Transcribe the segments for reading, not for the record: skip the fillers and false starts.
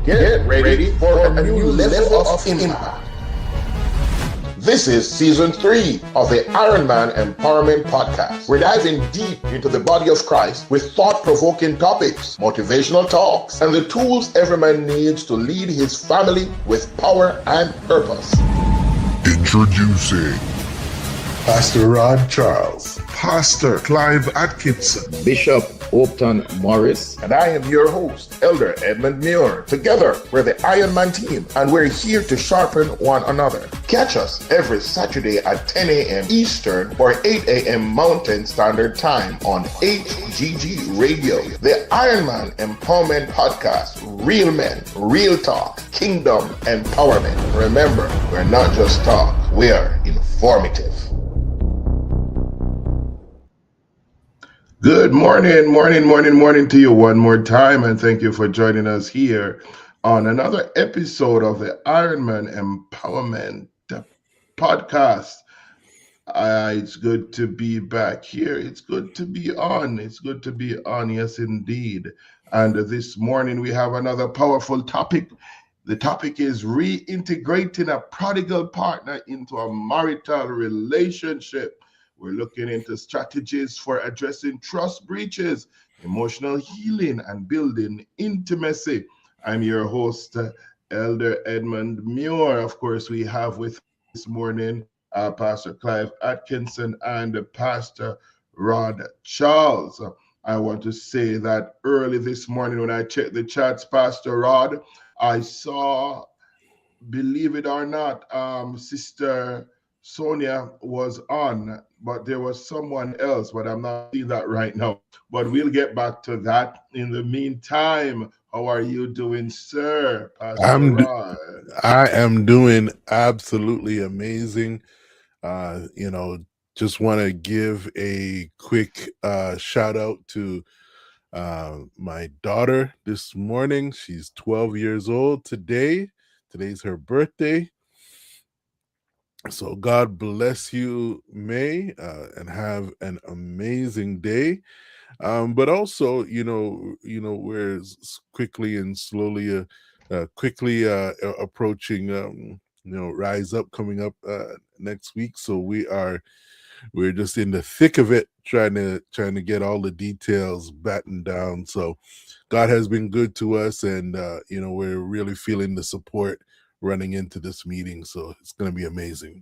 Get ready for a new level of impact. This is season 3 of the Iron Man Empowerment Podcast. We're diving deep into the body of Christ with thought-provoking topics, motivational talks, and the tools every man needs to lead his family with power and purpose. Introducing Pastor Rod Charles, Pastor Clive Atkinson, Bishop Upton Morris, and I am your host, Elder Edmund Muir. Together, we're the Iron Man team, and we're here to sharpen one another. Catch us every Saturday at 10 a.m. Eastern or 8 a.m. Mountain Standard Time on HGG Radio. The Iron Man Empowerment Podcast. Real men, real talk, kingdom empowerment. Remember, we're not just talk, we are informative. Good morning to you one more time, and thank you for joining us here on another episode of the Ironman Empowerment Podcast. It's good to be back here. It's good to be on. Yes, indeed. And this morning we have another powerful topic. The topic is reintegrating a prodigal partner into a marital relationship. We're looking into strategies for addressing trust breaches, emotional healing, and building intimacy. I'm your host, Elder Edmund Muir. Of course, we have with this morning Pastor Clive Atkinson and Pastor Rod Charles. I want to say that early this morning when I checked the chats, Pastor Rod, I saw, believe it or not, Sister Sonia was on, but there was someone else, but I'm not seeing that right now. But we'll get back to that. In the meantime, how are you doing, sir? Pastor Rod? I am doing absolutely amazing. Just want to give a quick shout out to my daughter this morning. She's 12 years old today. Today's her birthday. So God bless you, May, and have an amazing day. But also, we're quickly and slowly, approaching, Rise Up coming up next week. So we're just in the thick of it, trying to get all the details battened down. So God has been good to us, and we're really feeling the support running into this meeting, so it's going to be amazing.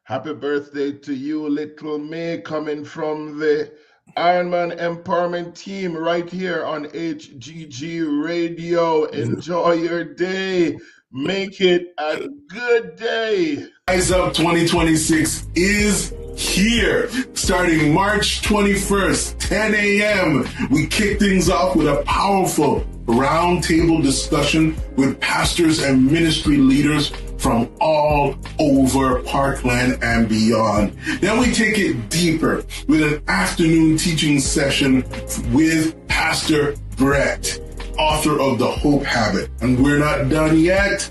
Happy birthday to you, little May, coming from the Ironman Empowerment team right here on HGG Radio. Enjoy your day. Make it a good day. Rise Up 2026 is here. Starting March 21st, 10 a.m., we kick things off with a powerful roundtable discussion with pastors and ministry leaders from all over Parkland and beyond. Then we take it deeper with an afternoon teaching session with Pastor Brett, author of The Hope Habit. And we're not done yet.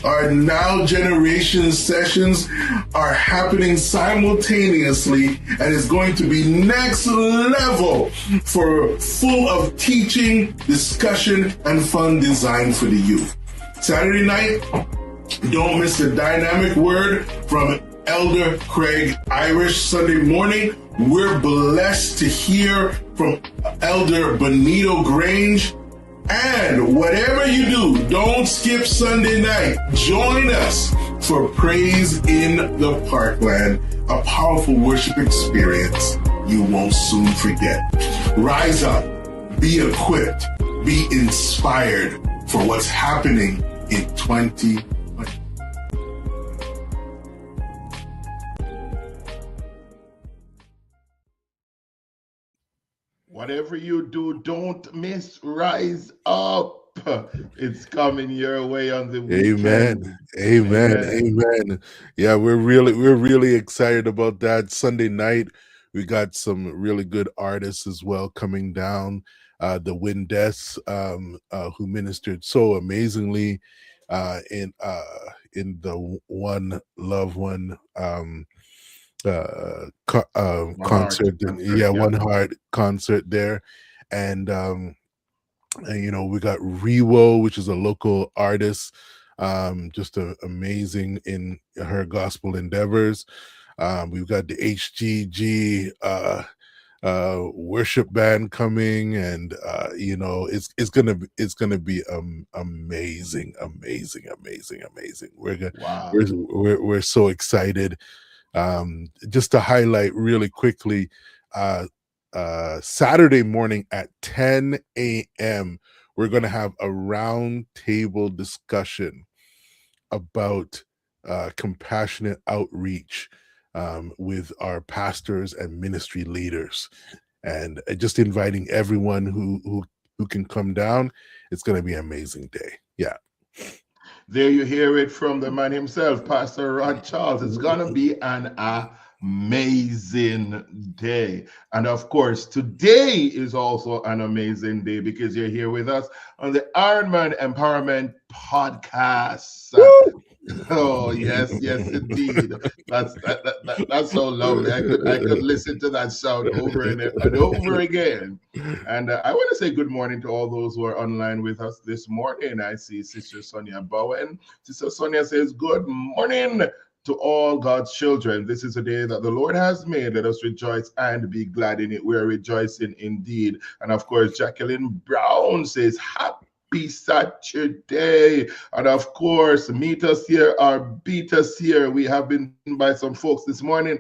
Our Now Generation sessions are happening simultaneously and is going to be next level for full of teaching, discussion, and fun designed for the youth. Saturday night, don't miss the dynamic word from Elder Craig Irish. Sunday morning, we're blessed to hear from Elder Benito Grange. And whatever you do, don't skip Sunday night. Join us for Praise in the Parkland, a powerful worship experience you won't soon forget. Rise up, be equipped, be inspired for what's happening in 2020. Whatever you do, don't miss Rise Up. It's coming your way on the weekend. Amen. Yeah, we're really excited about that. Sunday night, we got some really good artists as well coming down. The Windettes, who ministered so amazingly in the One Love One concert. One Heart concert there, and And we got Rewo, which is a local artist, just amazing in her gospel endeavors. We've got the HGG worship band coming, and it's gonna be amazing. Wow. We're so excited. Just to highlight really quickly, Saturday morning at 10 a.m. we're going to have a round table discussion about compassionate outreach with our pastors and ministry leaders, and just inviting everyone who can come down. It's going to be an amazing day. Yeah. There you hear it from the man himself, Pastor Rod Charles. It's going to be an amazing day. And of course, today is also an amazing day because you're here with us on the Ironman Empowerment Podcast. Oh yes, indeed. That's so lovely. I could listen to that sound over and over again. And I want to say good morning to all those who are online with us this morning. I see Sister Sonia Bowen. Sister Sonia says, "Good morning to all God's children. This is a day that the Lord has made. Let us rejoice and be glad in it." We're rejoicing indeed. And of course, Jacqueline Brown says, "Happy Saturday." And of course, meet us here or beat us here. We have been by some folks this morning,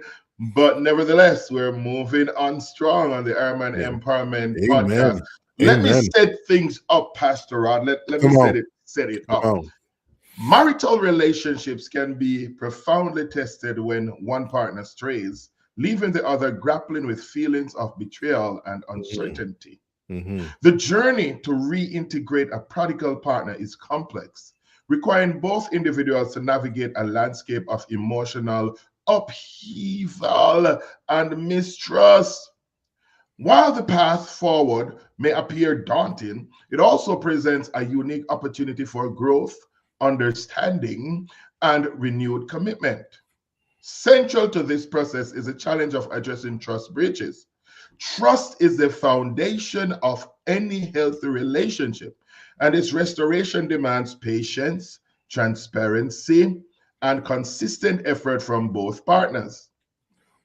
but nevertheless, we're moving on strong on the Ironman Empowerment Podcast. Amen. Let me Amen. set things up, Pastor Rod. Let me Come on. set it Come up. on. Marital relationships can be profoundly tested when one partner strays, leaving the other grappling with feelings of betrayal and uncertainty. Mhm. The journey to reintegrate a prodigal partner is complex, requiring both individuals to navigate a landscape of emotional upheaval and mistrust. While the path forward may appear daunting, it also presents a unique opportunity for growth, understanding, and renewed commitment. Central to this process is the challenge of addressing trust breaches. Trust is the foundation of any healthy relationship, and its restoration demands patience, transparency, and consistent effort from both partners.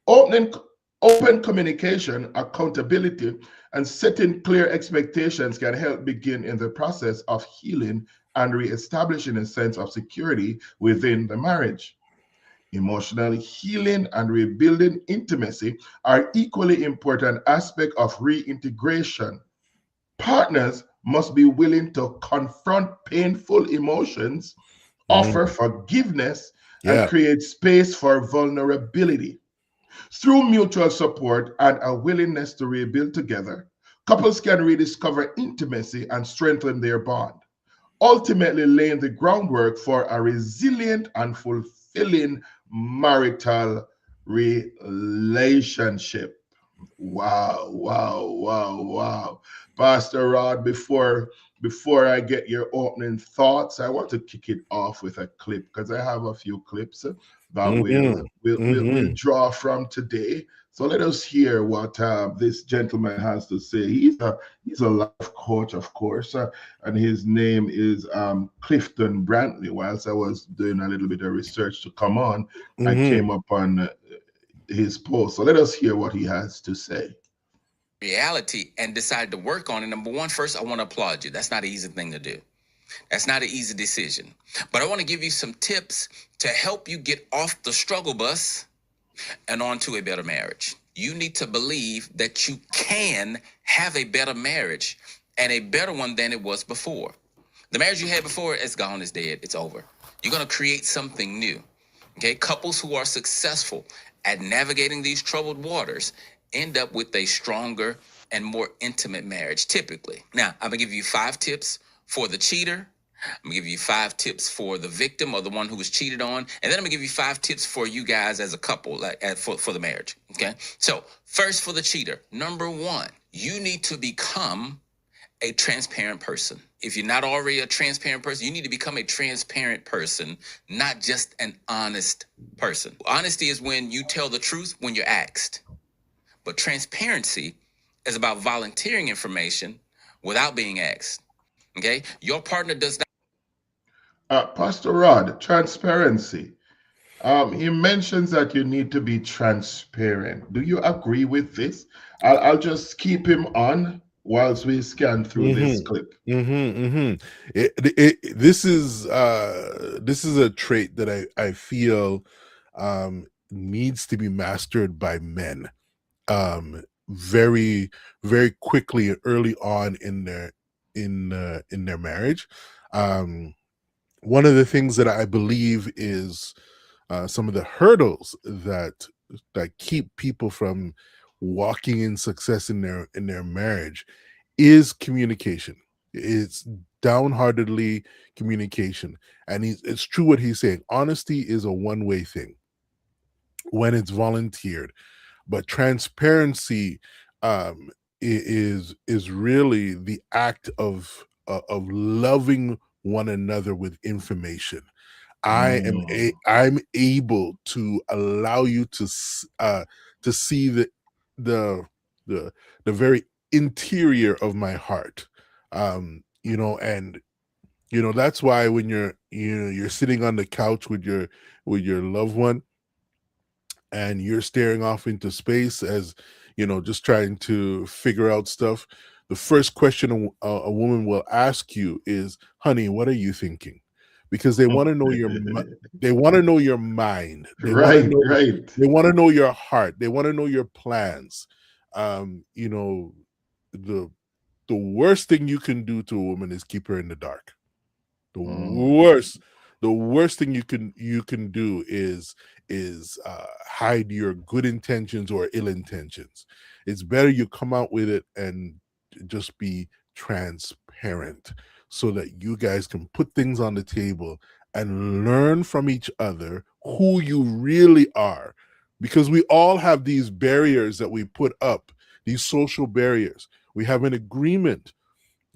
Opening, Open communication, accountability, and setting clear expectations can help begin in the process of healing and reestablishing a sense of security within the marriage. Emotional healing and rebuilding intimacy are equally important aspects of reintegration. Partners must be willing to confront painful emotions, offer forgiveness, and Yeah. create space for vulnerability. Through mutual support and a willingness to rebuild together, couples can rediscover intimacy and strengthen their bond, ultimately laying the groundwork for a resilient and fulfilling marital relationship. Wow. Pastor Rod, before I get your opening thoughts, I want to kick it off with a clip because I have a few clips that we'll draw from today. So let us hear what this gentleman has to say. He's a life coach, of course, and his name is Clifton Brantley. Whilst I was doing a little bit of research to come on, I came up on his post. So let us hear what he has to say. Reality and decided to work on it. Number one, first, I want to applaud you. That's not an easy thing to do. That's not an easy decision. But I want to give you some tips to help you get off the struggle bus and onto a better marriage. You need to believe that you can have a better marriage and a better one than it was before. The marriage you had before is gone, it's dead, it's over. You're going to create something new. Okay, couples who are successful at navigating these troubled waters end up with a stronger and more intimate marriage, typically. Now, I'm gonna give you 5 tips for the cheater. I'm gonna give you 5 tips for the victim or the one who was cheated on, and then I'm gonna give you 5 tips for you guys as a couple, for the marriage. Okay. So first, for the cheater, number 1, you need to become a transparent person. If you're not already a transparent person, you need to become a transparent person, not just an honest person. Honesty is when you tell the truth when you're asked. But transparency is about volunteering information without being asked. Okay, your partner does not. Pastor Rod, transparency. He mentions that you need to be transparent. Do you agree with this? I'll just keep him on whilst we scan through this Mm-hmm. clip. Mm-hmm. Mm-hmm. This is a trait that I feel needs to be mastered by men very very quickly and early on in their marriage. Um, One of the things that I believe is some of the hurdles that keep people from walking in success in their marriage is communication. It's downheartedly communication, and it's true what he's saying. Honesty is a one-way thing when it's volunteered, but transparency is really the act of loving one another with information. Mm. I'm able to allow you to see the the the very interior of my heart. You know, and you know that's why when you're sitting on the couch with your loved one and you're staring off into space as just trying to figure out stuff, the first question a woman will ask you is, honey, what are you thinking? Because they want to know they want to know your mind. Right, right. They want to know your heart. They want to know your plans. You know, the the worst thing you can do to a woman is keep her in the dark. The Mm. worst, the worst thing you can do is hide your good intentions or ill intentions. It's better you come out with it and just be transparent so that you guys can put things on the table and learn from each other who you really are, because we all have these barriers that we put up, these social barriers. We have an agreement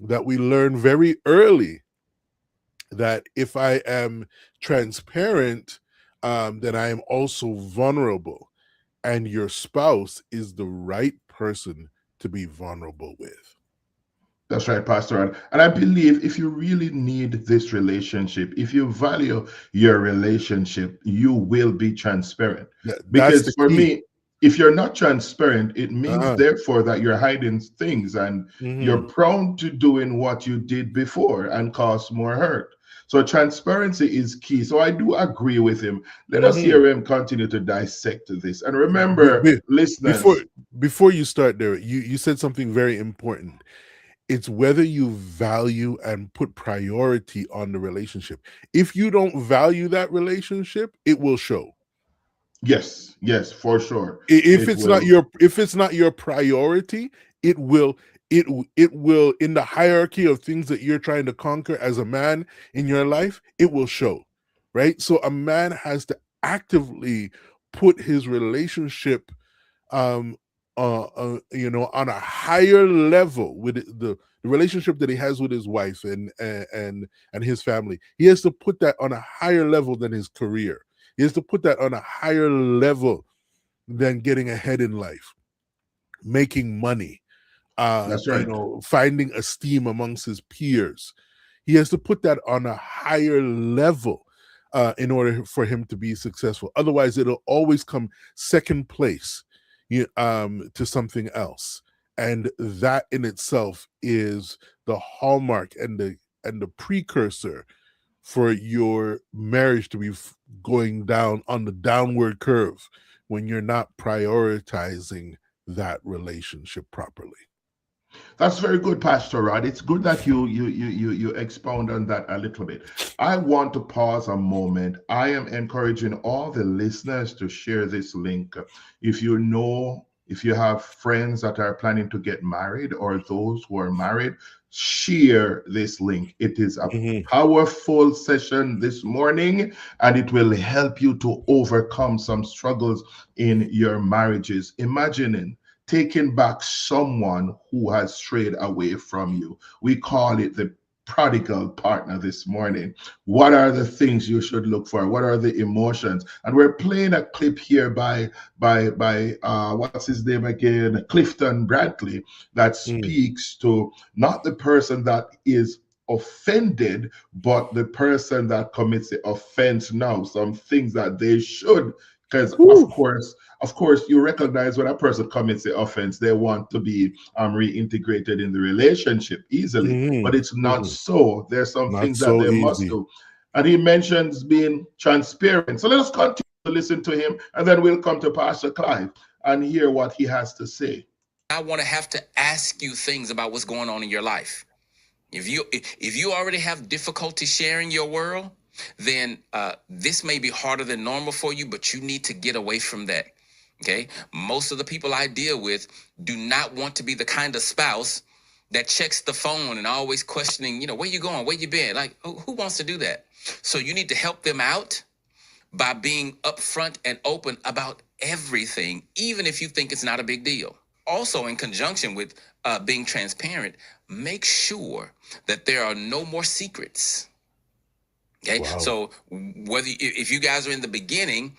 that we learn very early that if I am transparent, then I am also vulnerable. And your spouse is the right person to be vulnerable with. That's right, Pastor. And I believe if you really need this relationship, if you value your relationship, you will be transparent. That's Because the for key. me, if you're not transparent, it means Uh-huh. therefore that you're hiding things and you're Mm-hmm. prone to doing what you did before and cause more hurt. So transparency is key. So I do agree with him. Let us Mm-hmm. hear him continue to dissect this. And Be, remember, be, before listeners, before you start there, you said something very important. It's whether you value and put priority on the relationship. If you don't value that relationship, it will show. yes, yes, for sure. If It it's not will. your priority, it will it will, in the hierarchy of things that you're trying to conquer as a man in your life, it will show, right? So a man has to actively put his relationship um on a higher level with the relationship that he has with his wife and his family. He has to put that on a higher level than his career. He has to put that on a higher level than getting ahead in life, making money, That's right. finding esteem amongst his peers. He has to put that on a higher level in order for him to be successful. Otherwise, it'll always come second place to something else. And that in itself is the hallmark and the precursor for your marriage to be going down on the downward curve when you're not prioritizing that relationship properly. That's very good, Pastor Rod. It's good that you expound on that a little bit. I want to pause a moment. I am encouraging all the listeners to share this link. If you have friends that are planning to get married or those who are married, share this link. It is a Mhm. powerful session this morning, and it will help you to overcome some struggles in your marriages. Imagining taking back someone who has strayed away from you. We call it the prodigal partner this morning. What are the things you should look for? What are the emotions? And we're playing a clip here by what's his name again? Clifton Bradley, that Mm. speaks to not the person that is offended, but the person that commits the offense now, some things that they should, because of course, you recognize when a person commits the offense, they want to be reintegrated in the relationship easily, but it's not so. There's some Not things that so they must easy. do. And he mentions being transparent. So let us continue to listen to him, and then we'll come to Pastor Clive and hear what he has to say. I want to have to ask you things about what's going on in your life. If you already have difficulty sharing your world, then this may be harder than normal for you, but you need to get away from that. Okay. Most of the people I deal with do not want to be the kind of spouse that checks the phone and always questioning, where you going, where you been? Like, who wants to do that? So you need to help them out by being upfront and open about everything, even if you think it's not a big deal. Also, in conjunction with being transparent, make sure that there are no more secrets. Okay. Wow. So if you guys are in the beginning,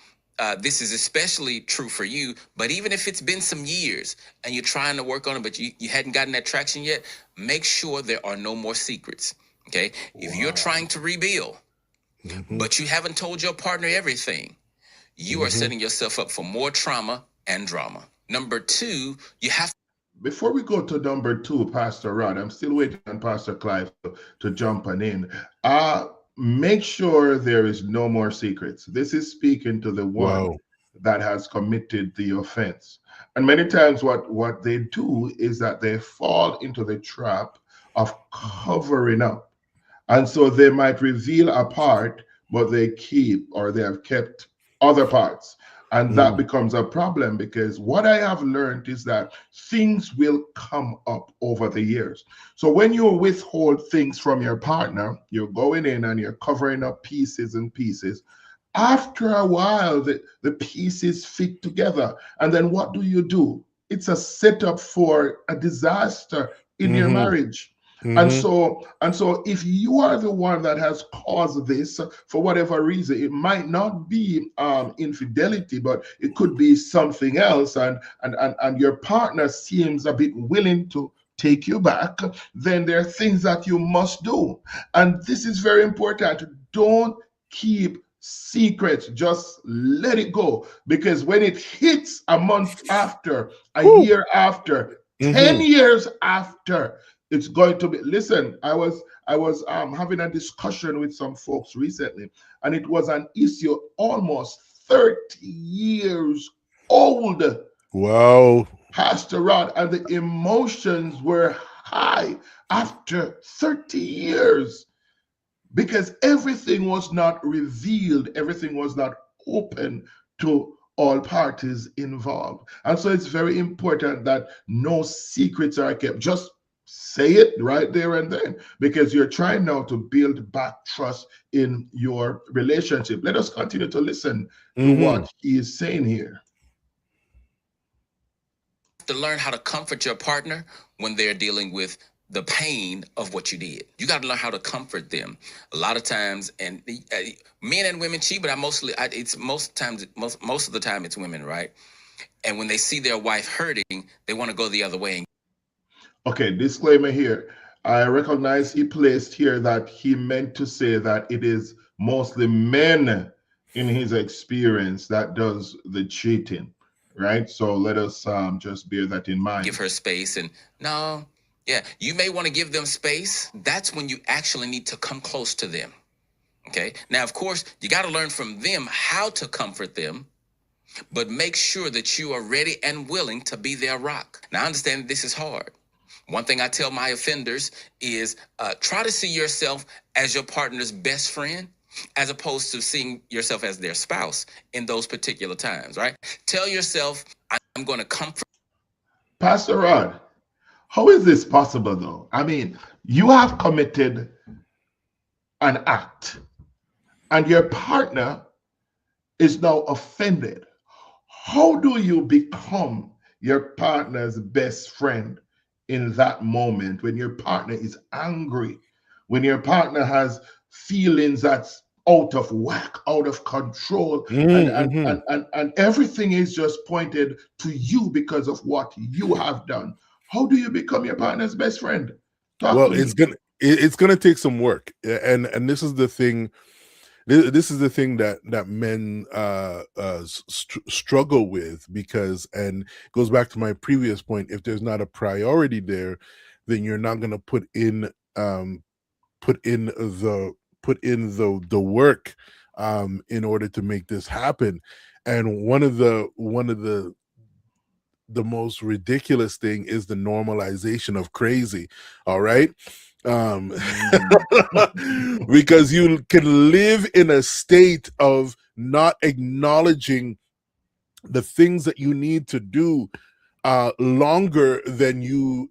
this is especially true for you, but even if it's been some years and you're trying to work on it, but you hadn't gotten that traction yet, make sure there are no more secrets. Okay. If you're trying to rebuild, but you haven't told your partner everything, you are setting yourself up for more trauma and drama. Number two, you have Before we go to number two, Pastor Rod, I'm still waiting on Pastor Clive to jump on in. Make sure there is no more secrets. This is speaking to the one that has committed the offense. And many times what they do is that they fall into the trap of covering up. And so they might reveal a part, but they have kept other parts. And that becomes a problem, because what I have learned is that things will come up over the years. So when you withhold things from your partner, you're going in and you're covering up pieces and pieces. After a while, the pieces fit together. And then what do? It's a setup for a disaster in your marriage. And so if you are the one that has caused this for whatever reason, it might not be infidelity, but it could be something else, and your partner seems a bit willing to take you back, then there are things that you must do. And this is very important. Don't keep secrets. Just let it go, because when it hits a month after, a year after, 10 years after, it's going to be. Listen, I was having a discussion with some folks recently, and it was an issue almost 30 years old. Wow. Pastor Rod, and the emotions were high after 30 years, because everything was not revealed, everything was not open to all parties involved. And so it's very important that no secrets are kept. Just say it right there and then, because you're trying now to build back trust in your relationship. Let us continue to listen to what he is saying here. to learn how to comfort your partner when they're dealing with the pain of what you did. You got to learn how to comfort them. A lot of times, and men and women cheat, but most of the time it's women, right? And when they see their wife hurting, they want to go the other way. Okay, disclaimer here. I recognize he placed here that he meant to say that it is mostly men in his experience that does the cheating, right? So let us just bear that in mind. Give her space, and you may want to give them space. That's when you actually need to come close to them. Okay. Now, of course, you got to learn from them how to comfort them, but make sure that you are ready and willing to be their rock. Now, I understand this is hard. One thing I tell my offenders is try to see yourself as your partner's best friend, as opposed to seeing yourself as their spouse in those particular times, right? Tell yourself, I'm going to comfort. Pastor Rod, how is this possible, though? I mean, you have committed an act, and your partner is now offended. How do you become your partner's best friend in that moment, when your partner is angry, when your partner has feelings that's out of whack, out of control, and everything is just pointed to you because of what you have done? How do you become your partner's best friend? Well, it's it's going to take some work, and this is the thing. This is the thing that men struggle with, because, and it goes back to my previous point, if there's not a priority there, then you're not going to put in the work in order to make this happen. And one of the most ridiculous thing is the normalization of crazy. All right. Because you can live in a state of not acknowledging the things that you need to do longer than you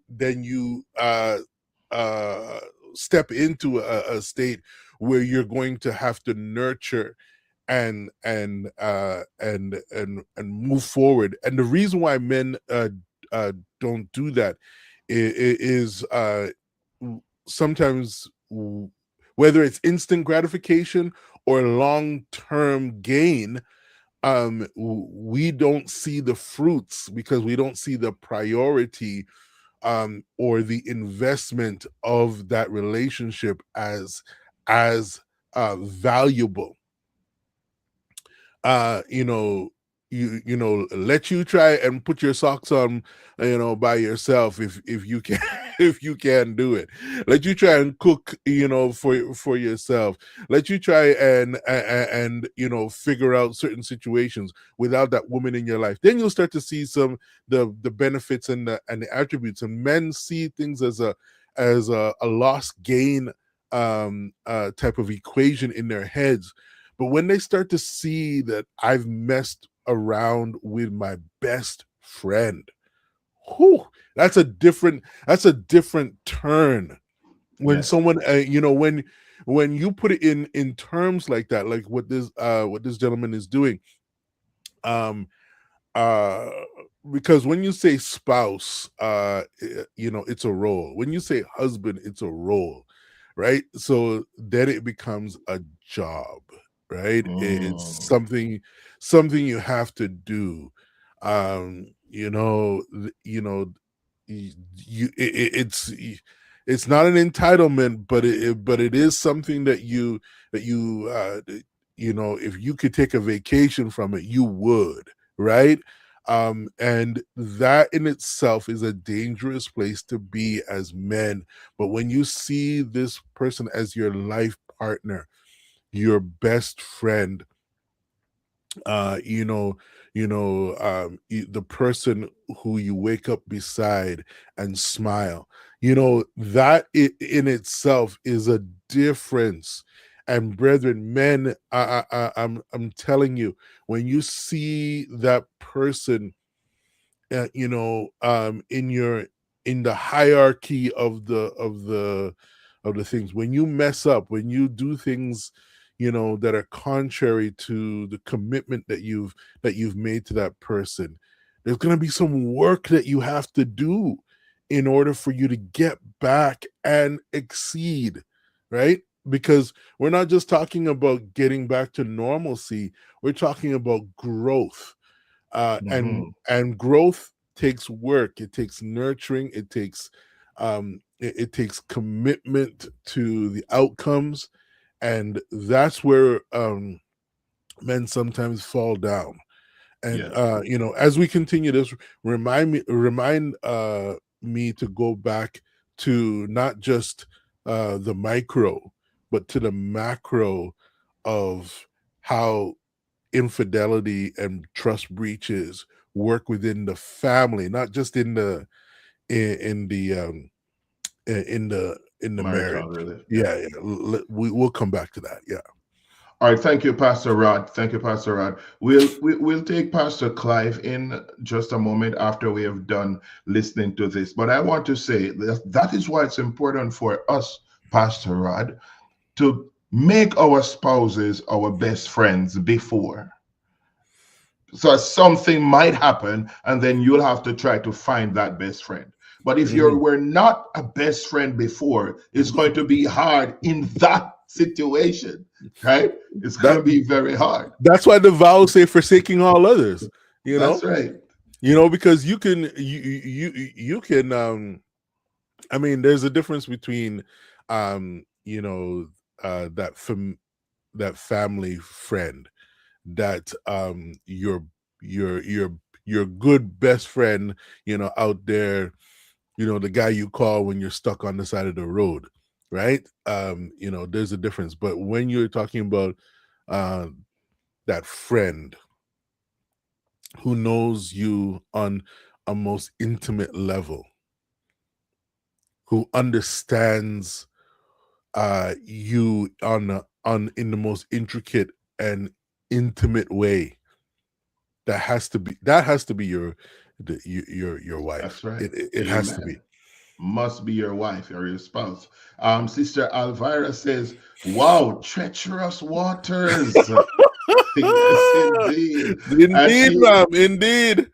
step into a state where you're going to have to nurture and move forward. And the reason why men don't do that is sometimes, whether it's instant gratification or long-term gain, we don't see the fruits because we don't see the priority or the investment of that relationship as valuable. Let you try and put your socks on, by yourself, if you can if you can do it. Let you try and cook, for yourself. Let you try and figure out certain situations without that woman in your life. Then you'll start to see some the benefits and the attributes. And men see things as a lost gain type of equation in their heads. But when they start to see that I've messed around with my best friend, that's a different turn. When someone, when you put it in terms like that, like what this gentleman is doing, because when you say spouse, it's a role. When you say husband, it's a role, right? So then it becomes a job, right? It's something you have to do. It's not an entitlement, but it is something that you if you could take a vacation from it, you would, right? And that in itself is a dangerous place to be as men. But when you see this person as your life partner, your best friend, the person who you wake up beside and smile, that in itself is a difference. And brethren, men, I'm telling you, when you see that person, in the hierarchy of the things, when you mess up, when you do things that are contrary to the commitment that you've made to that person, there's going to be some work that you have to do in order for you to get back and exceed, right? Because we're not just talking about getting back to normalcy, we're talking about growth. And growth takes work. It takes nurturing. It takes it takes commitment to the outcomes, and that's where men sometimes fall down. And as we continue this, remind me to go back to not just the micro, but to the macro of how infidelity and trust breaches work within the family, not just in the marriage. We'll come back to that. Yeah. All right, thank you, Pastor Rod. Thank you, Pastor Rod. We'll take Pastor Clive in just a moment after we have done listening to this. But I want to say that is why it's important for us, Pastor Rod, to make our spouses our best friends before. So something might happen, and then you'll have to try to find that best friend. But if you were not a best friend before, it's going to be hard in that situation, right? It's going to be very hard. That's why the vows say forsaking all others. That's right. Because you can I mean, there's a difference between you know, that family friend, that your good best friend, you know, out there, you know, the guy you call when you're stuck on the side of the road, right? You know, there's a difference. But when you're talking about uh that friend who knows you on a most intimate level, who understands you on in the most intricate and intimate way, that has to be your wife. That's right. It has to be. Amen. Must be your wife or your spouse. Sister Alvira says, wow, treacherous waters. Yes, indeed. And Indeed, she, ma'am, indeed.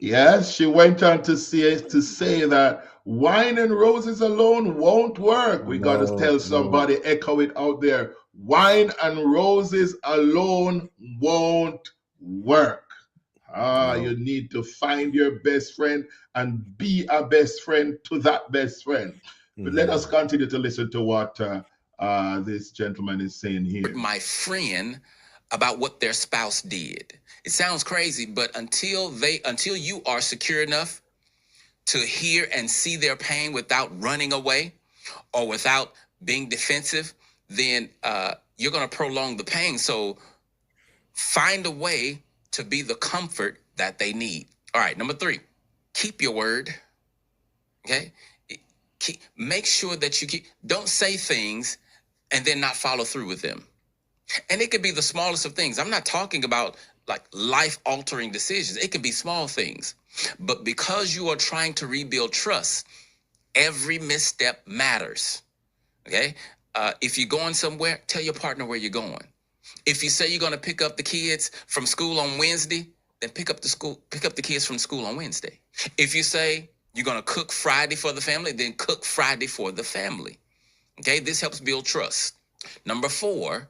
yes, she went on to say that wine and roses alone won't work. We got to No, tell no. somebody, echo it out there. Wine and roses alone won't work. No. You need to find your best friend and be a best friend to that best friend. But let us continue to listen to what this gentleman is saying here. My friend about what their spouse did. It sounds crazy, but until you are secure enough to hear and see their pain without running away or without being defensive, then you're going to prolong the pain. So find a way to be the comfort that they need. All right, number 3, keep your word. Okay, make sure that don't say things and then not follow through with them. And it could be the smallest of things. I'm not talking about like life-altering decisions. It can be small things. But because you are trying to rebuild trust, every misstep matters. Okay? If you're going somewhere, tell your partner where you're going. If you say you're going to pick up the kids from school on Wednesday, then pick up the kids from school on Wednesday. If you say you're going to cook Friday for the family, then cook Friday for the family. Okay? This helps build trust. Number 4,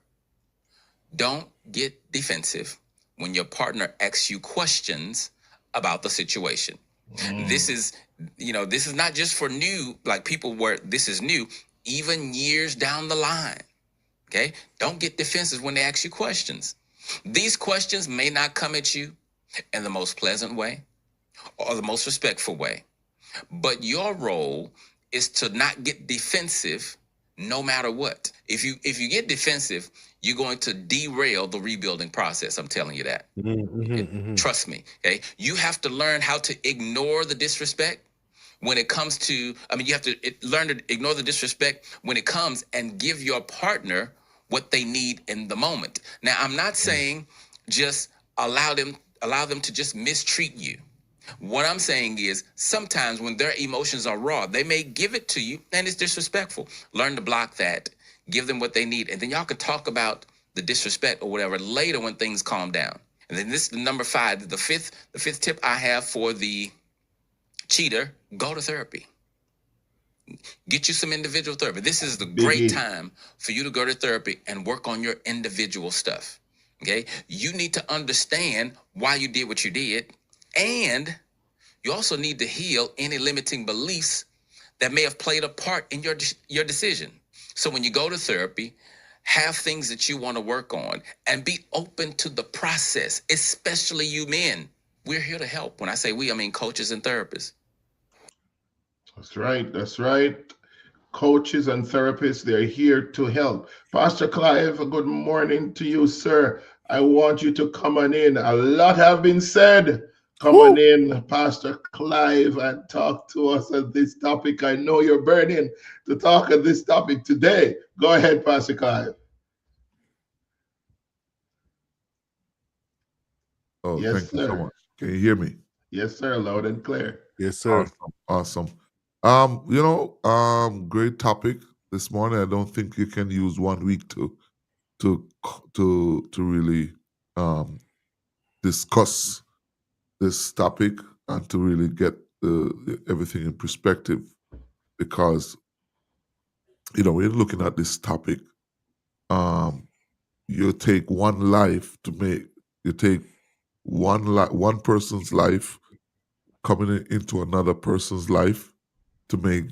don't get defensive when your partner asks you questions about the situation. This is not just for new, like people where this is new, even years down the line. Okay? Don't get defensive when they ask you questions. These questions may not come at you in the most pleasant way or the most respectful way, but your role is to not get defensive no matter what. If you get defensive, you're going to derail the rebuilding process. I'm telling you that. Trust me. Okay. You have to learn how to ignore the disrespect when it comes to, you have to learn to ignore the disrespect when it comes and give your partner what they need in the moment. Now, I'm not saying just allow them to just mistreat you. What I'm saying is sometimes when their emotions are raw, they may give it to you and it's disrespectful. Learn to block that, give them what they need. And then y'all can talk about the disrespect or whatever later when things calm down. And then this is number 5, the fifth tip I have for the cheater: go to therapy. Get you some individual therapy. This is the great time for you to go to therapy and work on your individual stuff. Okay. You need to understand why you did what you did. And you also need to heal any limiting beliefs that may have played a part in your decision. So when you go to therapy, have things that you want to work on and be open to the process, especially you men. We're here to help. When I say we, I mean coaches and therapists. That's right. That's right. Coaches and therapists, they're here to help. Pastor Clive, good morning to you, sir. I want you to come on in. A lot have been said. Come on in, Pastor Clive, and talk to us on this topic. I know you're burning to talk on this topic today. Go ahead, Pastor Clive. Oh, Yes, thank you so sir. much. Can you hear me? Yes, sir. Loud and clear. Yes, sir. Awesome. Great topic this morning. I don't think you can use 1 week to really discuss this topic and to really get everything in perspective, because we're looking at this topic. You take one life to make. You take one person's life coming into another person's life to make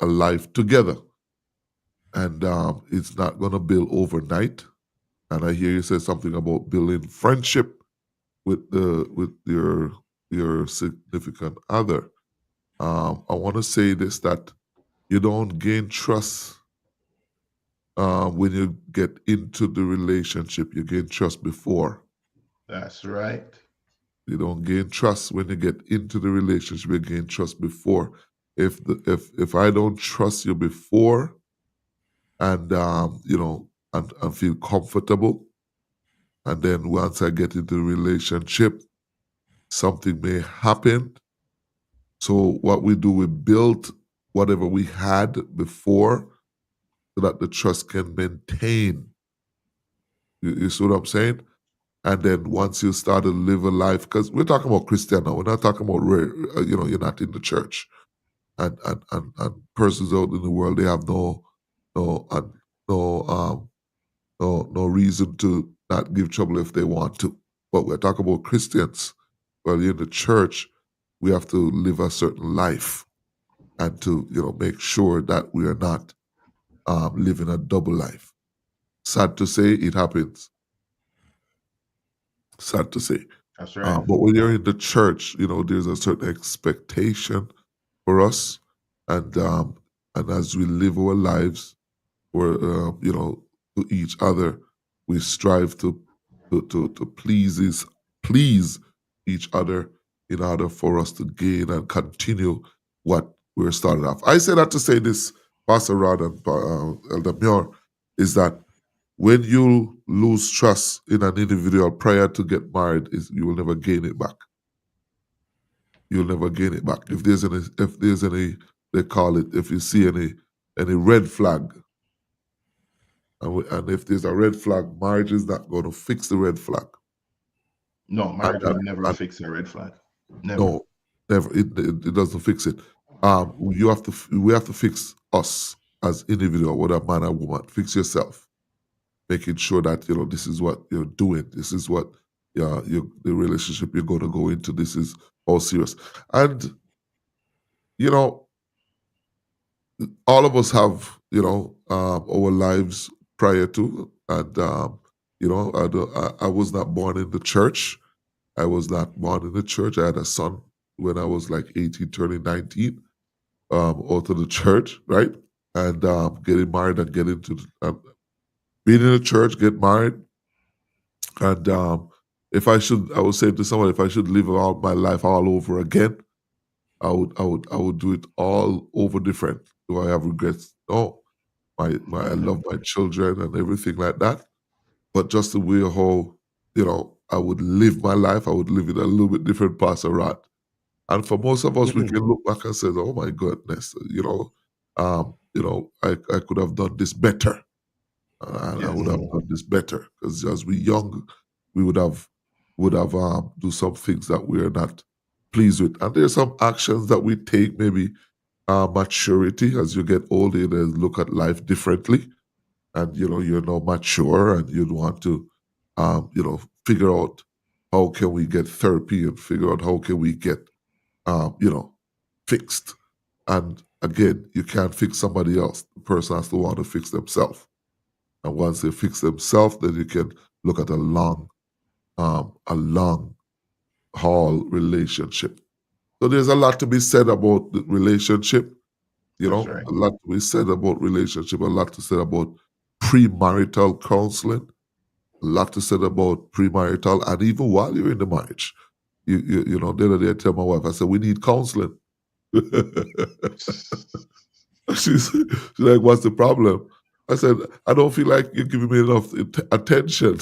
a life together. and it's not going to build overnight. And I hear you say something about building friendship with your significant other. I want to say this, that you don't gain trust when you get into the relationship. You gain trust before. That's right. You don't gain trust when you get into the relationship. You gain trust before. If I don't trust you before, and and feel comfortable, and then once I get into the relationship, something may happen. So what we do, we build whatever we had before, so that the trust can maintain. You see what I'm saying? And then once you start to live a life, because we're talking about Christian now, we're not talking about you're not in the church, and persons out in the world, they have no and no no reason to not give trouble if they want to. But we're talking about Christians. Well, in the church, we have to live a certain life, and to make sure that we are not living a double life. Sad to say, it happens. Sad to say. That's right. But when you're in the church, there's a certain expectation for us, and as we live our lives, or to each other, we strive to please each other, in order for us to gain and continue what we're started off. I say that to say this, Pastor Rod and Elder Muir, is that when you lose trust in an individual prior to get married, you will never gain it back. You'll never gain it back. If there's any, they call it, if you see any red flag, and if there's a red flag, marriage is not going to fix the red flag. No, marriage And- will never and- fix a red flag. Never. No, never. It doesn't fix it. We have to fix us as individual, whether man or woman. Fix yourself, making sure that this is what you're doing. This is what the relationship you're going to go into. This is all serious, and all of us have our lives prior to, and I was not born in the church. I was not born in the church. I had a son when I was like 18, turning 19, out of the church, right? And getting married and getting to being in the church, get married. And I would say to someone, if I should live all my life all over again, I would do it all over different. Do I have regrets? No. I love my children and everything like that. But just the way how, I would live my life, I would live it a little bit different, Pastor Rod. And for most of us, we can look back and say, "Oh my goodness, I could have done this better. And I Yes. would have done this better." Because as we young, we would have do some things that we're not pleased with. And there's some actions that we take, maybe maturity. As you get older, you look at life differently, and you're now mature, and you'd want to figure out how can we get therapy, and figure out how can we get fixed. And again, you can't fix somebody else. The person has to want to fix themselves. And once they fix themselves, then you can look at a long haul relationship. So there's a lot to be said about the relationship. That's right. A lot to be said about relationship. A lot to say about premarital counseling. A lot to say about premarital, and even while you're in the marriage. The other day I tell my wife, I said, we need counseling. She's like, what's the problem? I said, I don't feel like you're giving me enough attention.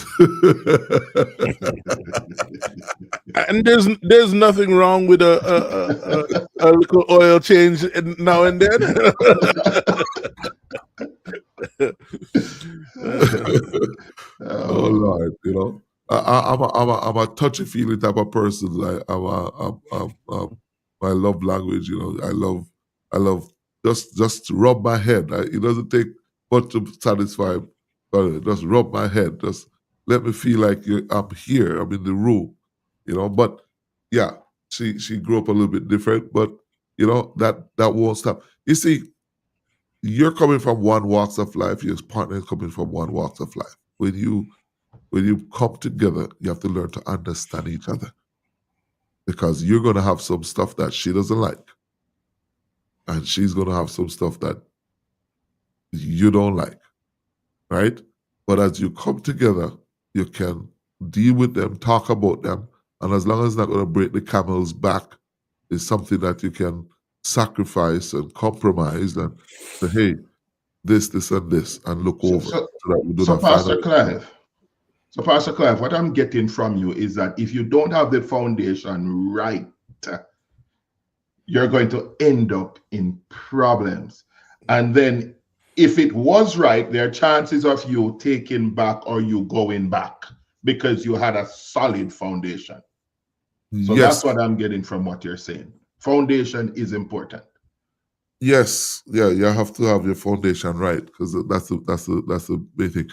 And there's nothing wrong with a little oil change now and then. Oh Lord, I'm a touchy feely type of person. Like my love language. I love just rub my head. It doesn't take much to satisfy. But just rub my head. Just let me feel like I'm here. I'm in the room. But yeah, she grew up a little bit different. But that won't stop. You see, you're coming from one walks of life, your partner is coming from one walks of life. When you come together, you have to learn to understand each other, because you're going to have some stuff that she doesn't like, and she's going to have some stuff that you don't like, right? But as you come together, you can deal with them, talk about them, and as long as it's not going to break the camel's back, it's something that you can sacrifice and compromise and say, hey, this, and this, and look So, over so, so that we do so not find Pastor out. Clive, what I'm getting from you is that if you don't have the foundation right, you're going to end up in problems. And then if it was right, there are chances of you taking back or you going back because you had a solid foundation. So Yes, that's what I'm getting from what you're saying. Foundation is important. yes, yeah, you have to have your foundation right, because that's the main thing.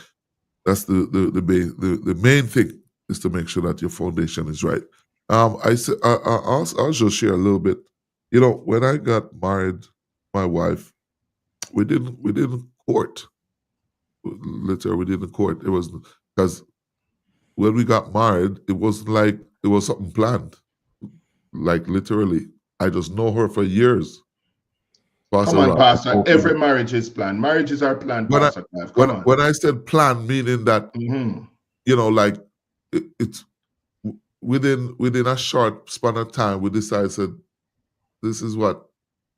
That's the main thing, is to make sure that your foundation is right. I'll just share a little bit. You know, when I got married, my wife, we didn't court. Literally, we didn't court. It was because when we got married, it wasn't like it was something planned. Like literally, I just know her for years. Come Pastor on, Rock. Pastor. Every marriage is planned. Marriages are planned, When I Pastor Clive. Come on. when I said plan, meaning that, Mm-hmm. you know, like it's within a short span of time, we decided, said, this is what,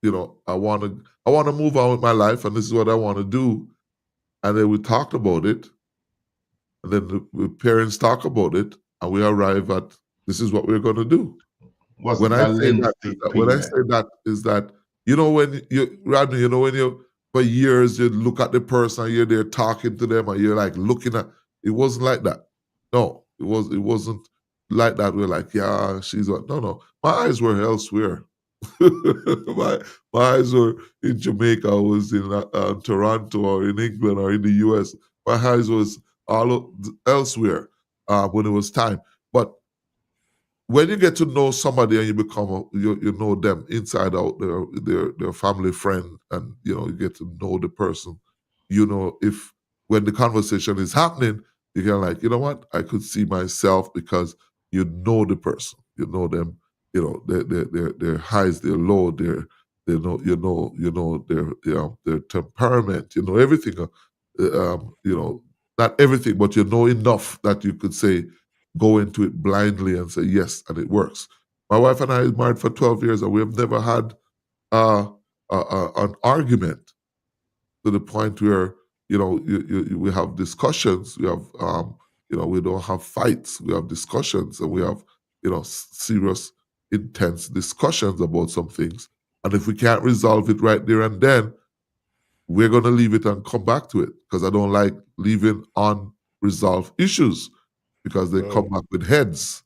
you know, I want to move on with my life, and this is what I want to do. And then we talked about it, and then the parents talk about it, and we arrive at, this is what we're going to do. When Wasn't I a say that, lengthy when I period. say that is that, you know, when you, Rodney, you know, when you, for years you look at the person, you're there talking to them, and you're like looking at, it wasn't like that. No, it wasn't like that. We're like, yeah, she's what? No. My eyes were elsewhere. my eyes were in Jamaica, I was in Toronto, or in England, or in the US. My eyes was elsewhere when it was time. But when you get to know somebody and you become you know them inside out, their family friend, and you know, you get to know the person, you know, if when the conversation is happening, you can, like, you know what, I could see myself, because you know the person, you know them, you know their highs, their low, their know, you know their, you know, their temperament, you know everything, you know, not everything, but you know enough that you could say, go into it blindly and say yes, and it works. My wife and I are married for 12 years, and we have never had an argument to the point where, you know, we have discussions. We have, you know, we don't have fights. We have discussions, and we have, you know, serious, intense discussions about some things. And if we can't resolve it right there and then, we're going to leave it and come back to it, because I don't like leaving unresolved issues, because they come back with heads,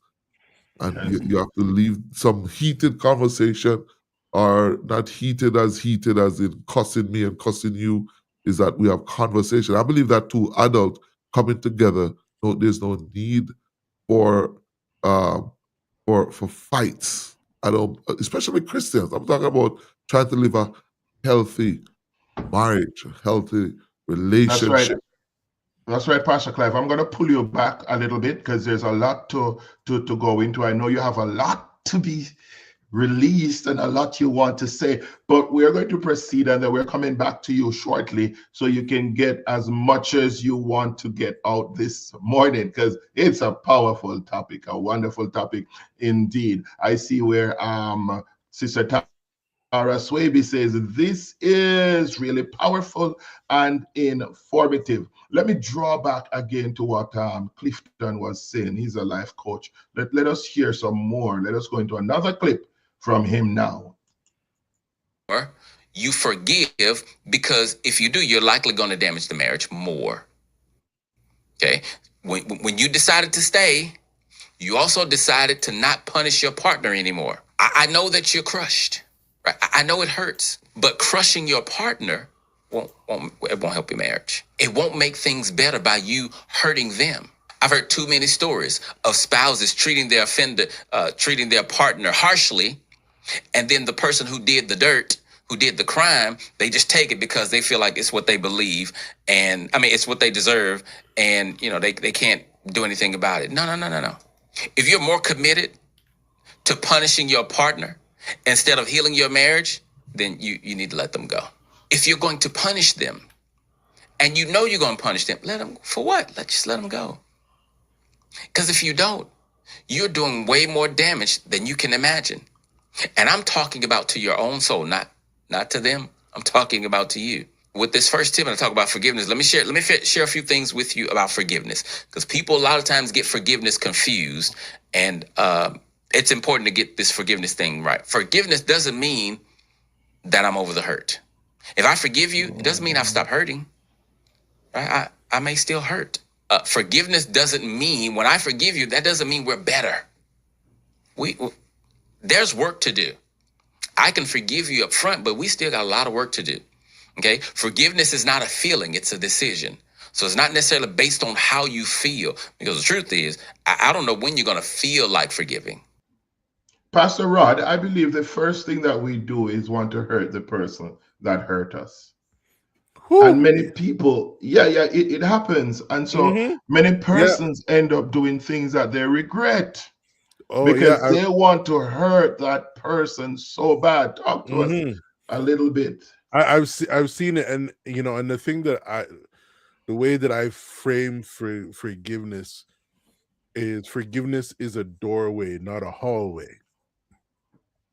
and Yes. you have to leave some heated conversation, or not heated as in cussing me and cussing you, is that we have conversation. I believe that two adults coming together, no, there's no need for um, for fights. I don't, especially Christians. I'm talking about trying to live a healthy marriage, a healthy That's right. relationship. That's right, Pastor Clive. I'm going to pull you back a little bit because there's a lot to go into. I know you have a lot to be released and a lot you want to say, but we're going to proceed, and then we're coming back to you shortly so you can get as much as you want to get out this morning, because it's a powerful topic, a wonderful topic indeed. I see where Sister Tara Swaby says this is really powerful and informative. Let me draw back again to what Clifton was saying. He's a life coach. Let us hear some more. Let us go into another clip from him now. You forgive, because if you do, you're likely going to damage the marriage more. Okay. When you decided to stay, you also decided to not punish your partner anymore. I know that you're crushed, right? I know it hurts, but crushing your partner it won't help your marriage. It won't make things better by you hurting them. I've heard too many stories of spouses treating their offender, treating their partner harshly, and then the person who did the dirt, who did the crime, they just take it because they feel like it's what they believe, and I mean it's what they deserve, and they can't do anything about it. No, no, no, no, no. If you're more committed to punishing your partner instead of healing your marriage, then you need to let them go. If you're going to punish them and you're going to punish them, let them, for what? Just let them go. Because if you don't, you're doing way more damage than you can imagine. And I'm talking about to your own soul, not to them. I'm talking about to you. With this first tip, and I talk about forgiveness. Let me share a few things with you about forgiveness, because people a lot of times get forgiveness confused, and it's important to get this forgiveness thing right. Forgiveness doesn't mean that I'm over the hurt. If I forgive you, it doesn't mean I've stopped hurting. Right? I may still hurt. Forgiveness doesn't mean, when I forgive you, that doesn't mean we're better. There's work to do. I can forgive you up front, but we still got a lot of work to do. Okay? Forgiveness is not a feeling, it's a decision. So it's not necessarily based on how you feel, because the truth is, I don't know when you're going to feel like forgiving. Pastor Rod, I believe the first thing that we do is want to hurt the person that hurt us. Whew. And many people, it happens. And so many persons end up doing things that they regret because they want to hurt that person so bad. Talk to us a little bit. I've seen it, and and the thing that the way that I frame forgiveness is a doorway, not a hallway.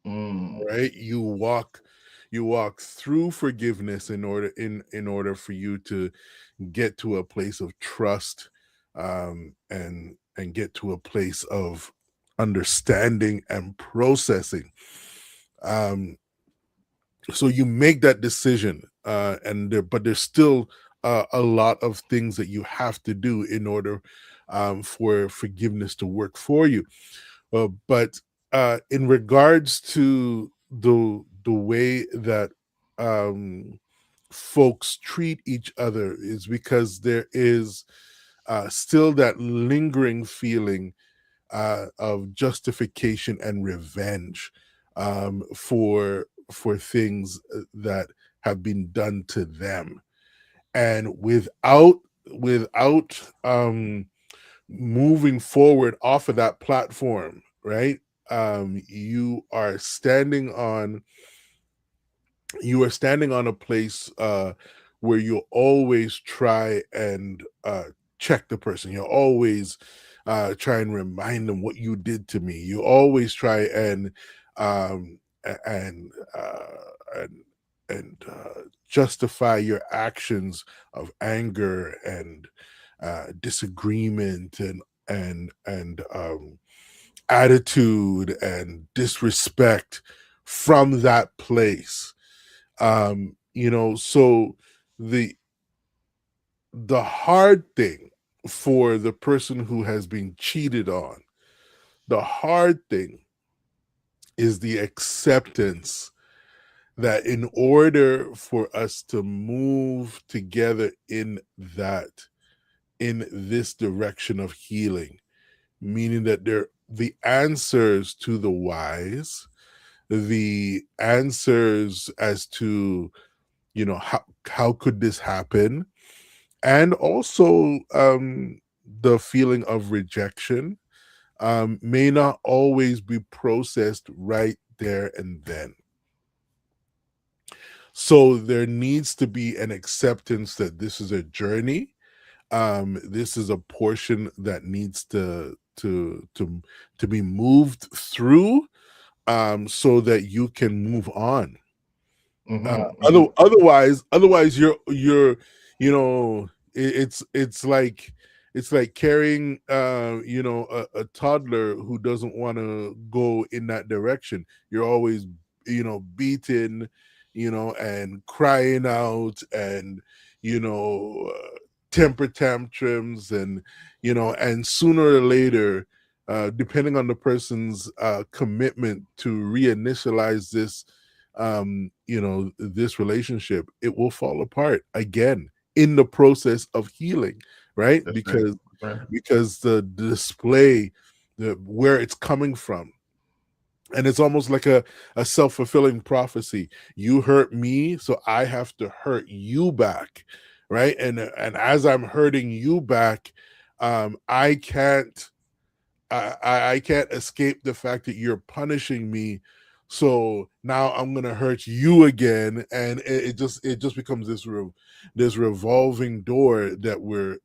Right? You walk through forgiveness in order for you to get to a place of trust, and get to a place of understanding and processing. So you make that decision, but there's still a lot of things that you have to do in order for forgiveness to work for you. But in regards to the way that folks treat each other, is because there is still that lingering feeling of justification and revenge for things that have been done to them, and without moving forward off of that platform, right? You are standing on a place where you always try and check the person. You always try and remind them what you did to me. You always try and justify your actions of anger and disagreement and attitude and disrespect from that place. So the hard thing for the person who has been cheated on, the hard thing is the acceptance that in order for us to move together in this direction of healing, meaning that the answers to the whys, the answers as to how could this happen, and also the feeling of rejection may not always be processed right there and then. So there needs to be an acceptance that this is a journey. This is a portion that needs to be moved through, so that you can move on. Otherwise you're it's like carrying a toddler who doesn't want to go in that direction. You're always beaten, and crying out, and temper tantrums, and and sooner or later, depending on the person's commitment to reinitialize this this relationship, it will fall apart again in the process of healing, right? Because the display, where it's coming from, And it's almost like a self-fulfilling prophecy. You hurt me, so I have to hurt you back, right? And as I'm hurting you back, I can't I can't escape the fact that you're punishing me. So now I'm gonna hurt you again, and it just becomes this revolving door that we're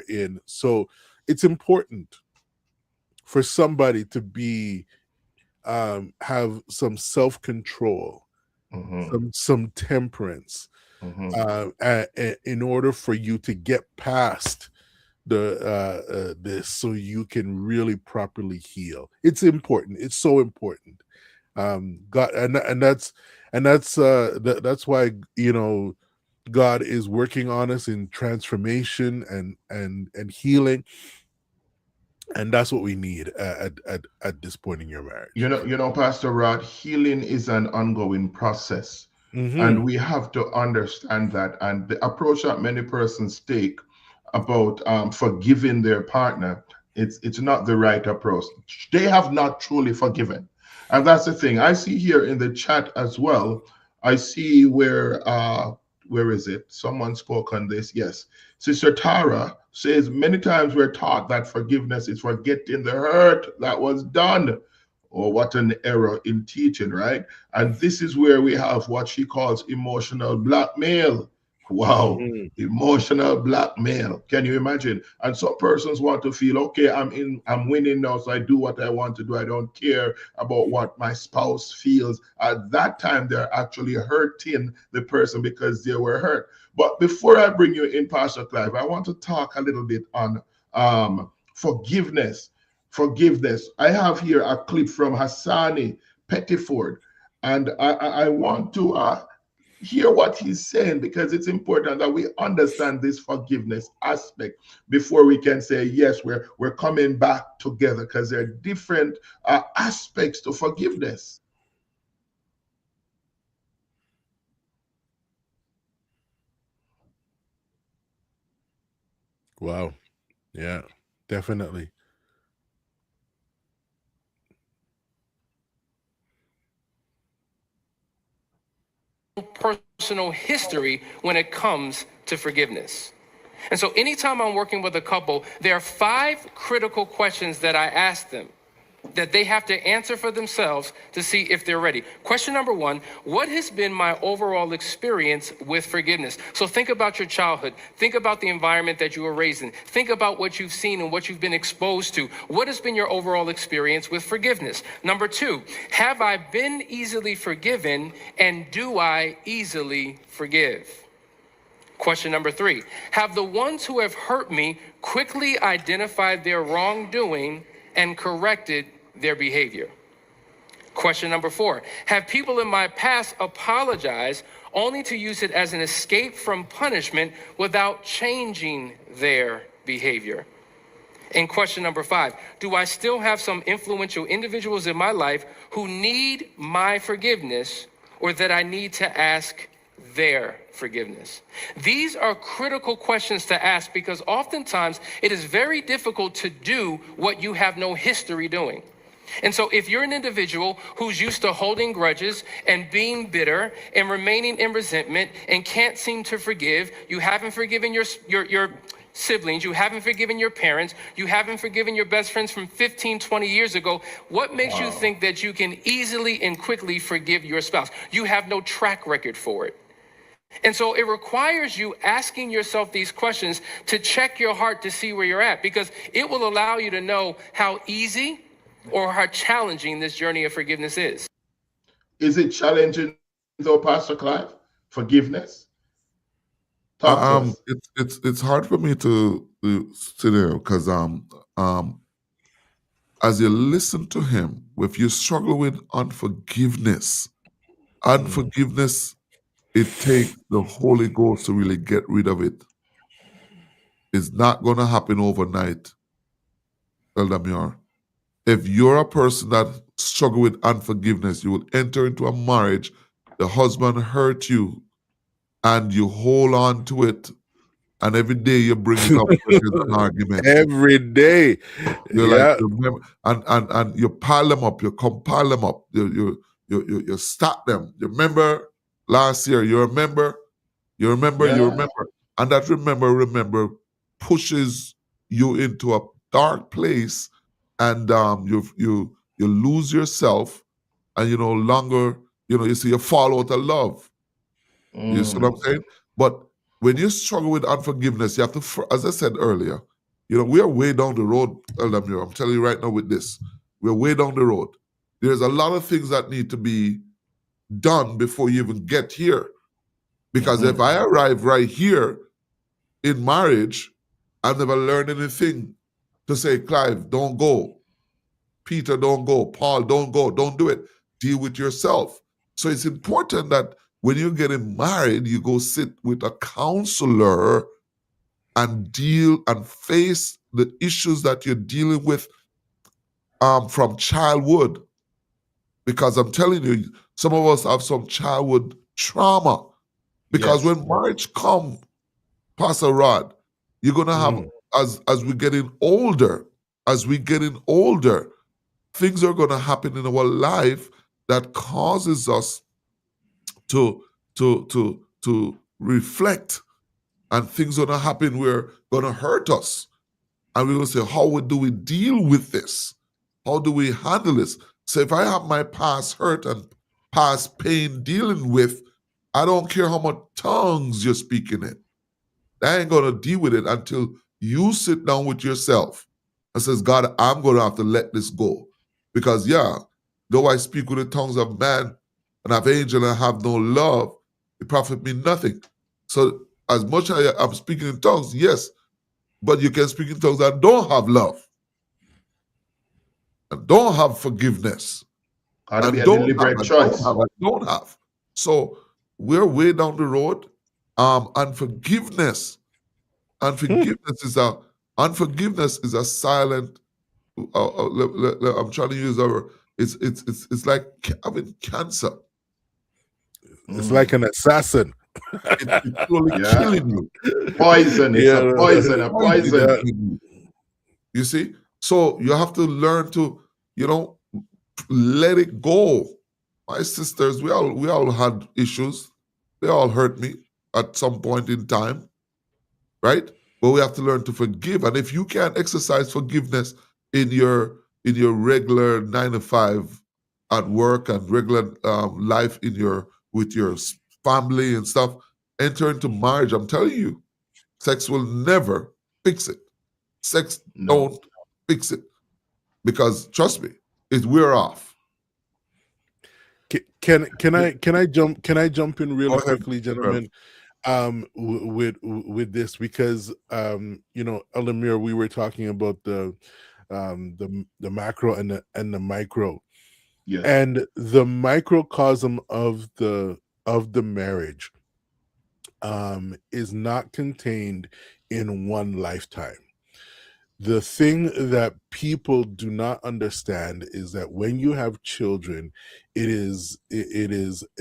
in. So it's important for somebody to be have some self-control, some temperance, in order for you to get past this, so you can really properly heal. It's important. It's so important. God, that's why, God is working on us in transformation and healing, and that's what we need at this point in your marriage. Pastor Rod, healing is an ongoing process. Mm-hmm. And we have to understand that. And the approach that many persons take about forgiving their partner, it's not the right approach. They have not truly forgiven. And that's the thing. I see here in the chat as well, I see where is it? Someone spoke on this. Yes. Sister Tara says many times we're taught that forgiveness is forgetting the hurt that was done. Or what an error in teaching, right? And this is where we have what she calls emotional blackmail. Wow, emotional blackmail. Can you imagine? And some persons want to feel, okay, I'm winning now, so I do what I want to do. I don't care about what my spouse feels. At that time, they're actually hurting the person because they were hurt. But before I bring you in, Pastor Clive, I want to talk a little bit on forgiveness. I have here a clip from Hassani Pettiford, and I want to hear what he's saying, because it's important that we understand this forgiveness aspect before we can say, yes, we're coming back together, because there are different aspects to forgiveness. Wow. Yeah, definitely. Personal history when it comes to forgiveness. And so anytime I'm working with a couple, there are 5 critical questions that I ask them that they have to answer for themselves to see if they're ready. Question number 1, what has been my overall experience with forgiveness? So think about your childhood. Think about the environment that you were raised in. Think about what you've seen and what you've been exposed to. What has been your overall experience with forgiveness? Number 2, have I been easily forgiven, and do I easily forgive? Question number 3, have the ones who have hurt me quickly identified their wrongdoing and corrected their behavior? Question number 4, have people in my past apologized only to use it as an escape from punishment without changing their behavior? And question number 5, do I still have some influential individuals in my life who need my forgiveness, or that I need to ask their forgiveness? These are critical questions to ask, because oftentimes it is very difficult to do what you have no history doing. And so if you're an individual who's used to holding grudges and being bitter and remaining in resentment and can't seem to forgive, you haven't forgiven your siblings, you haven't forgiven your parents, you haven't forgiven your best friends from 15, 20 years ago, what makes you think that you can easily and quickly forgive your spouse? You have no track record for it. And so it requires you asking yourself these questions to check your heart to see where you're at, because it will allow you to know how easy or how challenging this journey of forgiveness is. Is it challenging though, Pastor Clive? Forgiveness? Talk to us. It's hard for me to sit there, because as you listen to him, if you struggle with unforgiveness, it takes the Holy Ghost to really get rid of it. It's not going to happen overnight, Elder Muir. If you're a person that struggles with unforgiveness, you will enter into a marriage, the husband hurt you, and you hold on to it, and every day you bring it up when there's an argument. Every day. You're like, Yeah. you remember, and you pile them up, you compile them up, you stack them. You remember last year, you remember, you Yeah. remember, and that remember pushes you into a dark place, and you lose yourself, and you no longer, you see, you fall out of love. You see what I'm saying? But when you struggle with unforgiveness, you have to, as I said earlier, we are way down the road, Elamir. I'm telling you right now with this. We're way down the road. There's a lot of things that need to be done before you even get here. Because if I arrive right here in marriage, I've never learned anything to say, Clive, don't go. Peter, don't go. Paul, don't go. Don't do it. Deal with yourself. So it's important that when you're getting married, you go sit with a counselor and deal and face the issues that you're dealing with from childhood. Because I'm telling you, some of us have some childhood trauma. Because Yes. when marriage comes, Pastor Rod, you're gonna have, as we're getting older, things are gonna happen in our life that causes us to reflect, and things are gonna happen where gonna hurt us, and we're gonna say, how do we deal with this? How do we handle this? So if I have my past hurt and past pain dealing with, I don't care how much tongues you're speaking in. I ain't gonna deal with it until you sit down with yourself and says, God, I'm gonna have to let this go. Because though I speak with the tongues of man and of angel and have no love, it profit me nothing. So as much as I'm speaking in tongues, yes, but you can speak in tongues that don't have love, and don't have forgiveness, Gotta be and a don't have, deliberate and don't choice. have, and don't have. So we're way down the road. Unforgiveness. Unforgiveness is a silent. I'm trying to use our. It's like having cancer. It's like an assassin. It's slowly Yeah. killing you. Poison. It's a Yeah. poison. A Poison poison. in you. You see, so you have to learn to, let it go. My sisters, we all had issues. They all hurt me at some point in time, right? But we have to learn to forgive. And if you can't exercise forgiveness in your regular 9 to 5 at work and regular life with your family and stuff, enter into marriage. I'm telling you, sex will never fix it. Sex No. don't fix it, because trust me, it wear off. Can I jump in Go really ahead, quickly, Rev. gentlemen? With this, because Elamir, we were talking about the macro and the micro, Yes. and the microcosm of the marriage is not contained in one lifetime. The thing that people do not understand is that when you have children, it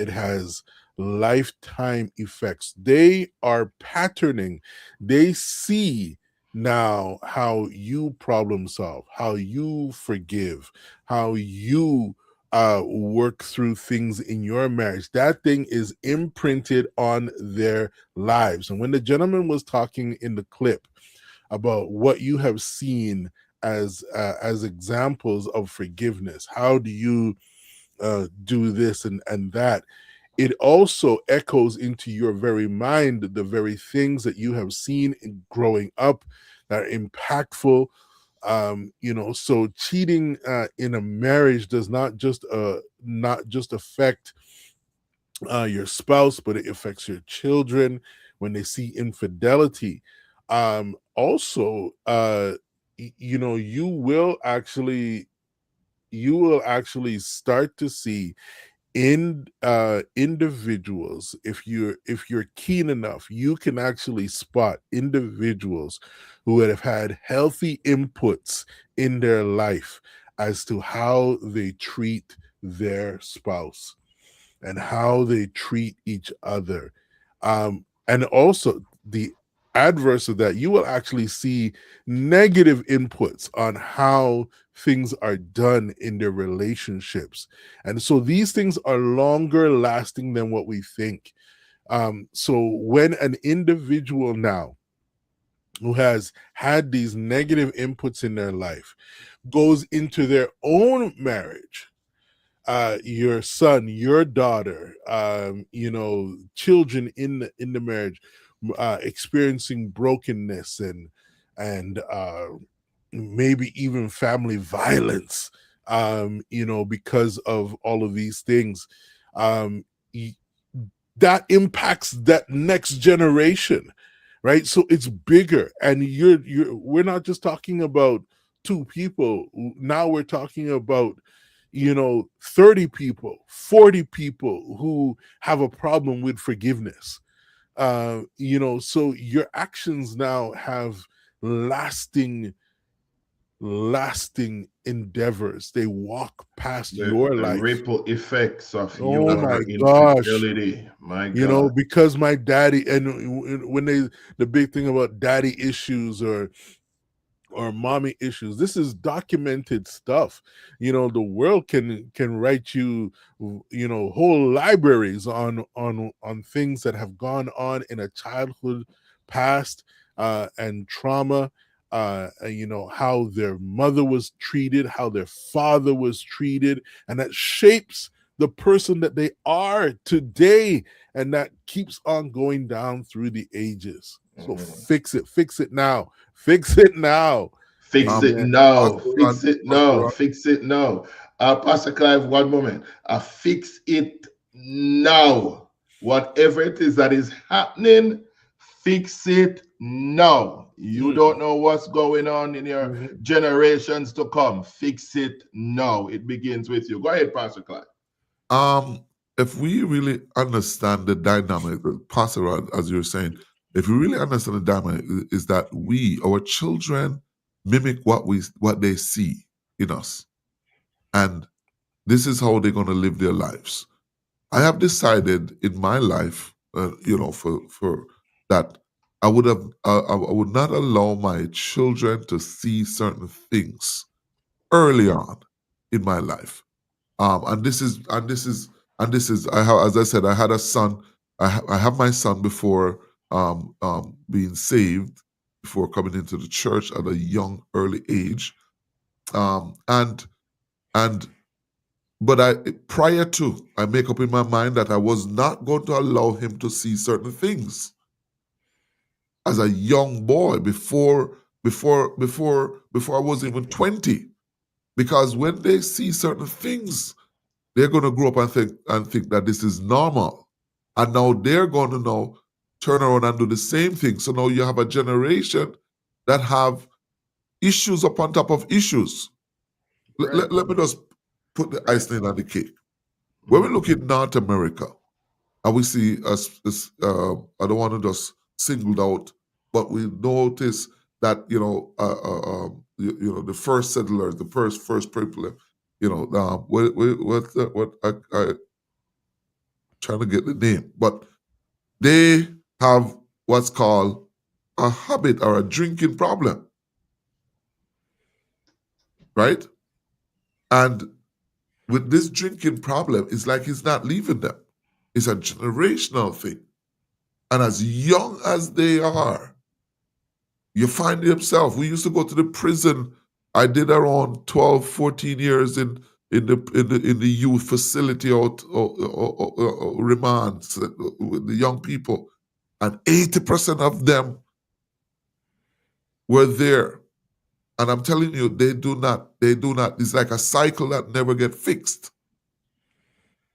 has lifetime effects. They are patterning. They see now how you problem solve, how you forgive, how you work through things in your marriage. That thing is imprinted on their lives. And when the gentleman was talking in the clip about what you have seen as examples of forgiveness, how do you do this and that, it also echoes into your very mind the very things that you have seen growing up that are impactful. So cheating in a marriage does not just affect your spouse, but it affects your children when they see infidelity. Also, you will actually start to see in individuals, if you're keen enough, you can actually spot individuals who have had healthy inputs in their life as to how they treat their spouse and how they treat each other, and also adverse of that, you will actually see negative inputs on how things are done in their relationships. And so these things are longer lasting than what we think. So when an individual now who has had these negative inputs in their life goes into their own marriage, your son, your daughter, children in the marriage, experiencing brokenness and maybe even family violence, because of all of these things, um, that impacts that next generation, right? So it's bigger, and we're not just talking about two people. Now we're talking about 30 people, 40 people who have a problem with forgiveness. So your actions now have lasting endeavors. They walk past your The life. ripple effects of Oh your my gosh. infidelity. My God. Because my daddy, and when the big thing about daddy issues or mommy issues, this is documented stuff. The world can write you whole libraries on things that have gone on in a childhood past, and trauma, how their mother was treated, how their father was treated, and that shapes the person that they are today, and that keeps on going down through the ages. So fix it now. Fix it now. Fix it Amen. now. Pastor Rod, Fix it Pastor now. Rod, Fix it now. Pastor Clive, one moment. Fix it now. Whatever it is that is happening, fix it now. You don't know what's going on in your Mhm. generations to come. Fix it now. It begins with you. Go ahead, Pastor Clive. if we really understand the dynamic, Pastor Rod, as you were saying, if we really understand the dynamic, is that our children, mimic what they see in us, and this is how they're going to live their lives. I have decided in my life, for that I would not allow my children to see certain things early on in my life. And this is I have, as I said, I had a son. I have my son before being saved, before coming into the church at a young early age, and and but prior to, I make up in my mind that I was not going to allow him to see certain things as a young boy before I was even 20, because when they see certain things, they're going to grow up and think that this is normal, and now they're going to now turn around and do the same thing. So now you have a generation that have issues upon top of issues. Right. Let me just put the icing on the cake. When we look at North America, and we see I don't want to just single out, but we notice that the first settlers, the first people, what I trying to get the name, but they have what's called a habit or a drinking problem, right? And with this drinking problem, it's like it's not leaving them. It's a generational thing. And as young as they are, you find yourself. We used to go to the prison. I did around 12, 14 years in the youth facility out remands with the young people. And 80% of them were there. And I'm telling you, they do not, it's like a cycle that never get fixed.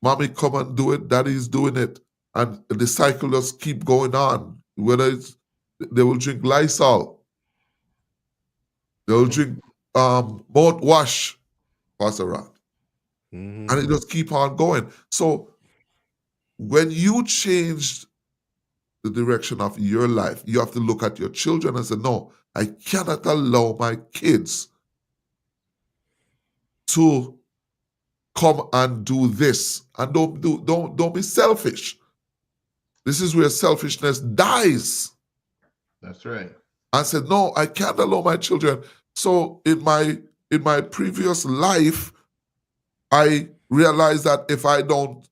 Mommy come and do it, daddy's doing it. And the cycle just keep going on. Whether it's, they will drink Lysol, they will drink mouthwash, pass around. Mhm. And it just keep on going. So when you change the direction of your life, you have to look at your children and say, no, I cannot allow my kids to come and do this. And don't be selfish. This is where selfishness dies. That's right. I said, no, I can't allow my children. So in my previous life, I realized that if I don't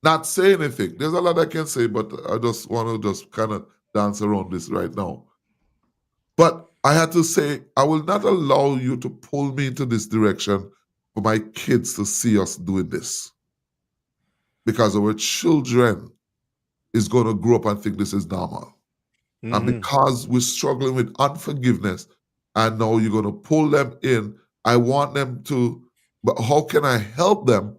not say anything, there's a lot I can say, but I just want to just kind of dance around this right now. But I had to say, I will not allow you to pull me into this direction for my kids to see us doing this. Because our children is going to grow up and think this is normal. And because we're struggling with unforgiveness, and now you're going to pull them in, I want them to, but how can I help them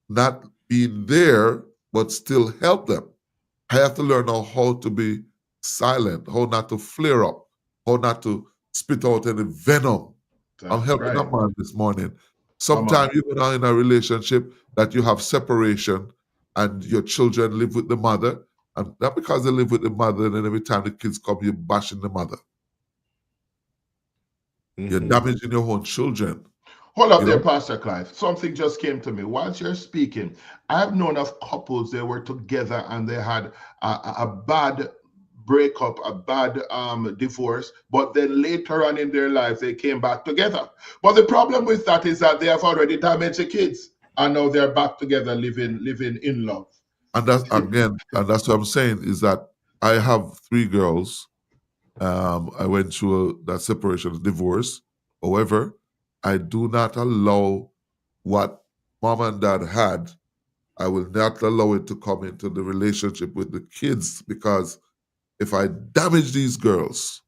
not be there, but still help them? I have to learn how to be silent, how not to flare up, how not to spit out any venom. I'm That's helping a right. man this morning. Come on. Sometimes you're now in a relationship that you have separation and your children live with the mother. And not because they live with the mother, and then every time the kids come, you're bashing the mother. You're damaging your own children. Hold up You there, know? Pastor Clive. Something just came to me. Whilst you're speaking, I've known of couples, they were together and they had a bad breakup, a bad divorce, but then later on in their life, they came back together. But the problem with that is that they have already damaged the kids and now they're back together living in love. And that's again, and that's what I'm saying is that I have 3 girls. I went through that separation, divorce. However, I do not allow what mom and dad had. I will not allow it to come into the relationship with the kids, because if I damage these girls,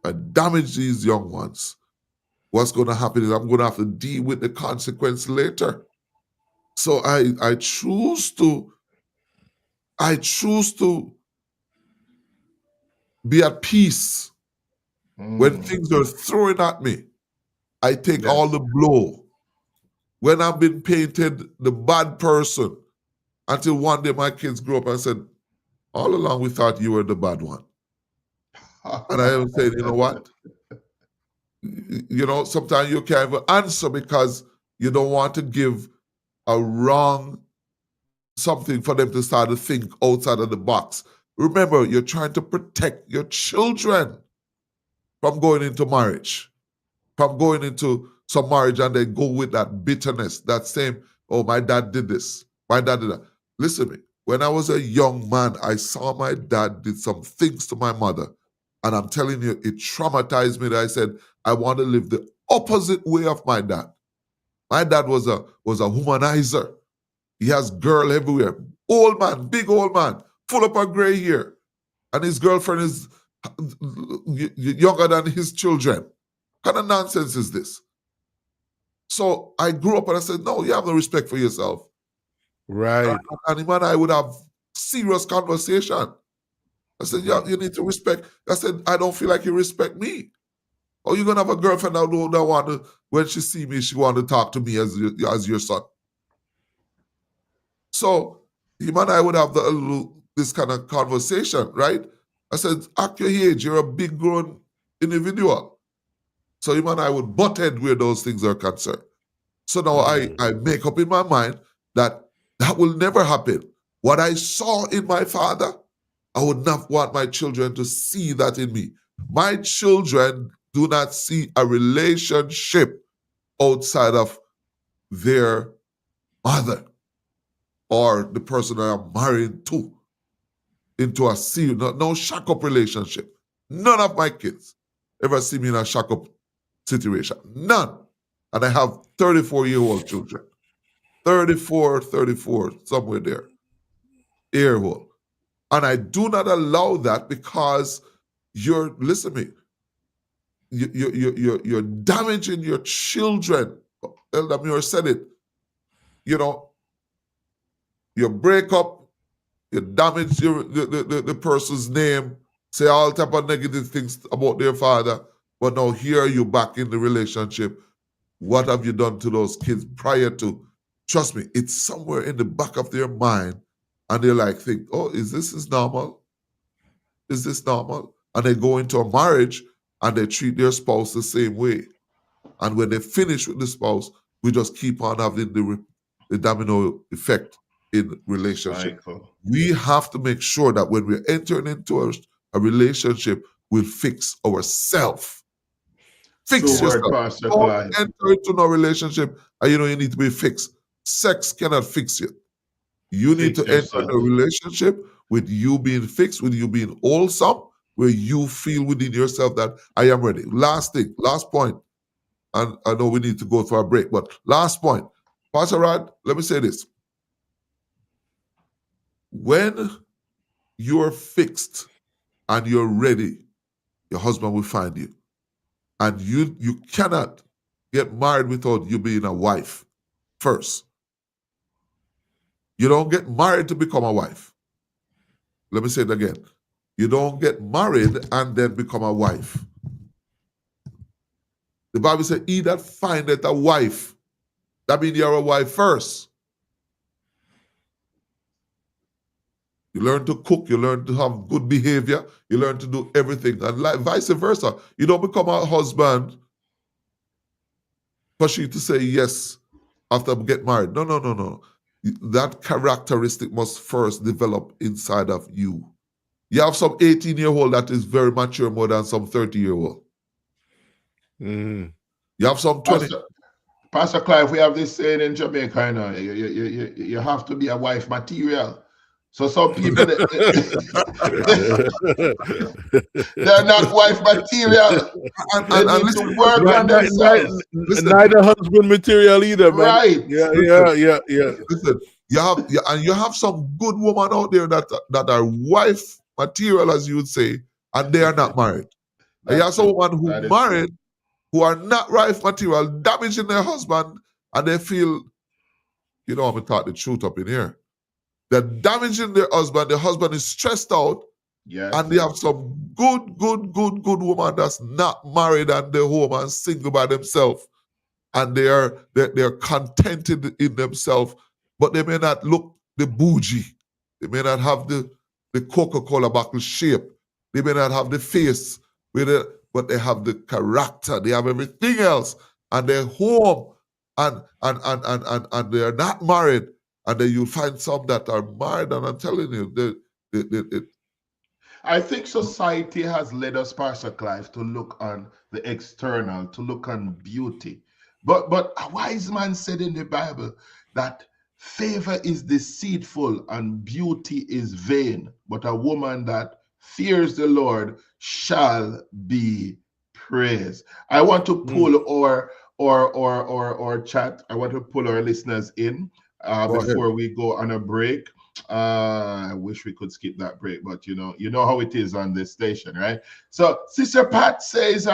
I damage these young ones, what's going to happen is I'm going to have to deal with the consequence later. So I choose to be at peace when things are thrown at me. I take all the blow. When I've been painted the bad person, until one day my kids grew up and said, all along we thought you were the bad one. And I am saying, you know what? You know, sometimes you can't even answer because you don't want to give a wrong something for them to start to think outside of the box. Remember, you're trying to protect your children from going into marriage, from going into some marriage and they go with that bitterness, that same, oh, my dad did this, my dad did that. Listen to me. When I was a young man, I saw my dad did some things to my mother. And I'm telling you, it traumatized me that I said, I want to live the opposite way of my dad. My dad was a womanizer. He has girl everywhere. Old man, big old man, full up of gray hair. And his girlfriend is younger than his children. What kind of nonsense is this? So I grew up and I said, no, you have no respect for yourself. Right. And him and I would have serious conversation. I said, yeah, you need to respect. I said, I don't feel like you respect me. Or you're going to have a girlfriend that don't want to, when she see me, she want to talk to me as your son. So him and I would have this kind of conversation, right? I said, act your age, you're a big grown individual. So him and I would butt head where those things are concerned. So now I make up in my mind that will never happen. What I saw in my father, I would not want my children to see that in me. My children do not see a relationship outside of their mother or the person that I'm married to into a serious, no shack-up relationship. None of my kids ever see me in a shack-up situation. None. And I have 34-year-old children. 34, somewhere there. Earhole. And I do not allow that because listen to me, you're damaging your children. Elder Muir said it. You know, you break up, you damage the person's name, say all type of negative things about their father, but now here you back in the relationship. What have you done to those kids prior to? Trust me, it's somewhere in the back of their mind, and they're like, think, oh, is this normal? Is this normal? And they go into a marriage and they treat their spouse the same way. And when they finish with the spouse, we just keep on having the domino effect in relationship. Michael. We have to make sure that when we're entering into a relationship, we'll fix ourselves. Fix True word, yourself. Pastor Don't Clive. enter into no relationship and you need to be fixed. Sex cannot fix you. You need to Fix enter in yourself. a relationship with you being fixed, with you being wholesome, where you feel within yourself that I am ready. Last thing, last point, and I know we need to go for a break, but last point. Pastor Rod, let me say this. When you're fixed and you're ready, your husband will find you. And you cannot get married without you being a wife first. You don't get married to become a wife. Let me say it again. You don't get married and then become a wife. The Bible says, he that findeth a wife, that means you're a wife first. You learn to cook, you learn to have good behavior, you learn to do everything, and like vice versa. You don't become a husband for she to say yes after get married. No, no, no, no. That characteristic must first develop inside of you. You have some 18-year-old that is very mature more than some 30-year-old. Mm. You have some 20. Pastor Clive, we have this saying in Jamaica, you know, you have to be a wife material. So some people, they're not wife material. They need to work on themselves. Neither husband material either, man. Right. Yeah. Listen, you have some good women out there that are wife material, as you would say, and they are not married. And you have some women who married who are not wife material, damaging their husband, and they feel, I'm gonna talk the truth up in here. They're damaging their husband. The husband is stressed out. Yes. And they have some good woman that's not married and they're home and single by themselves. And they're contented in themselves, but they may not look the bougie. They may not have the Coca-Cola bottle shape. They may not have the face with it, but they have the character. They have everything else. And they're home and they're not married. And then you'll find some that are married, and I'm telling you, I think society has led us, Pastor Clive, to look on the external, to look on beauty. But a wise man said in the Bible that favor is deceitful and beauty is vain, but a woman that fears the Lord shall be praised. I want to pull our chat. I want to pull our listeners in before we go on a break. I wish we could skip that break, but you know how it is on this station, right? So Sister Pat says,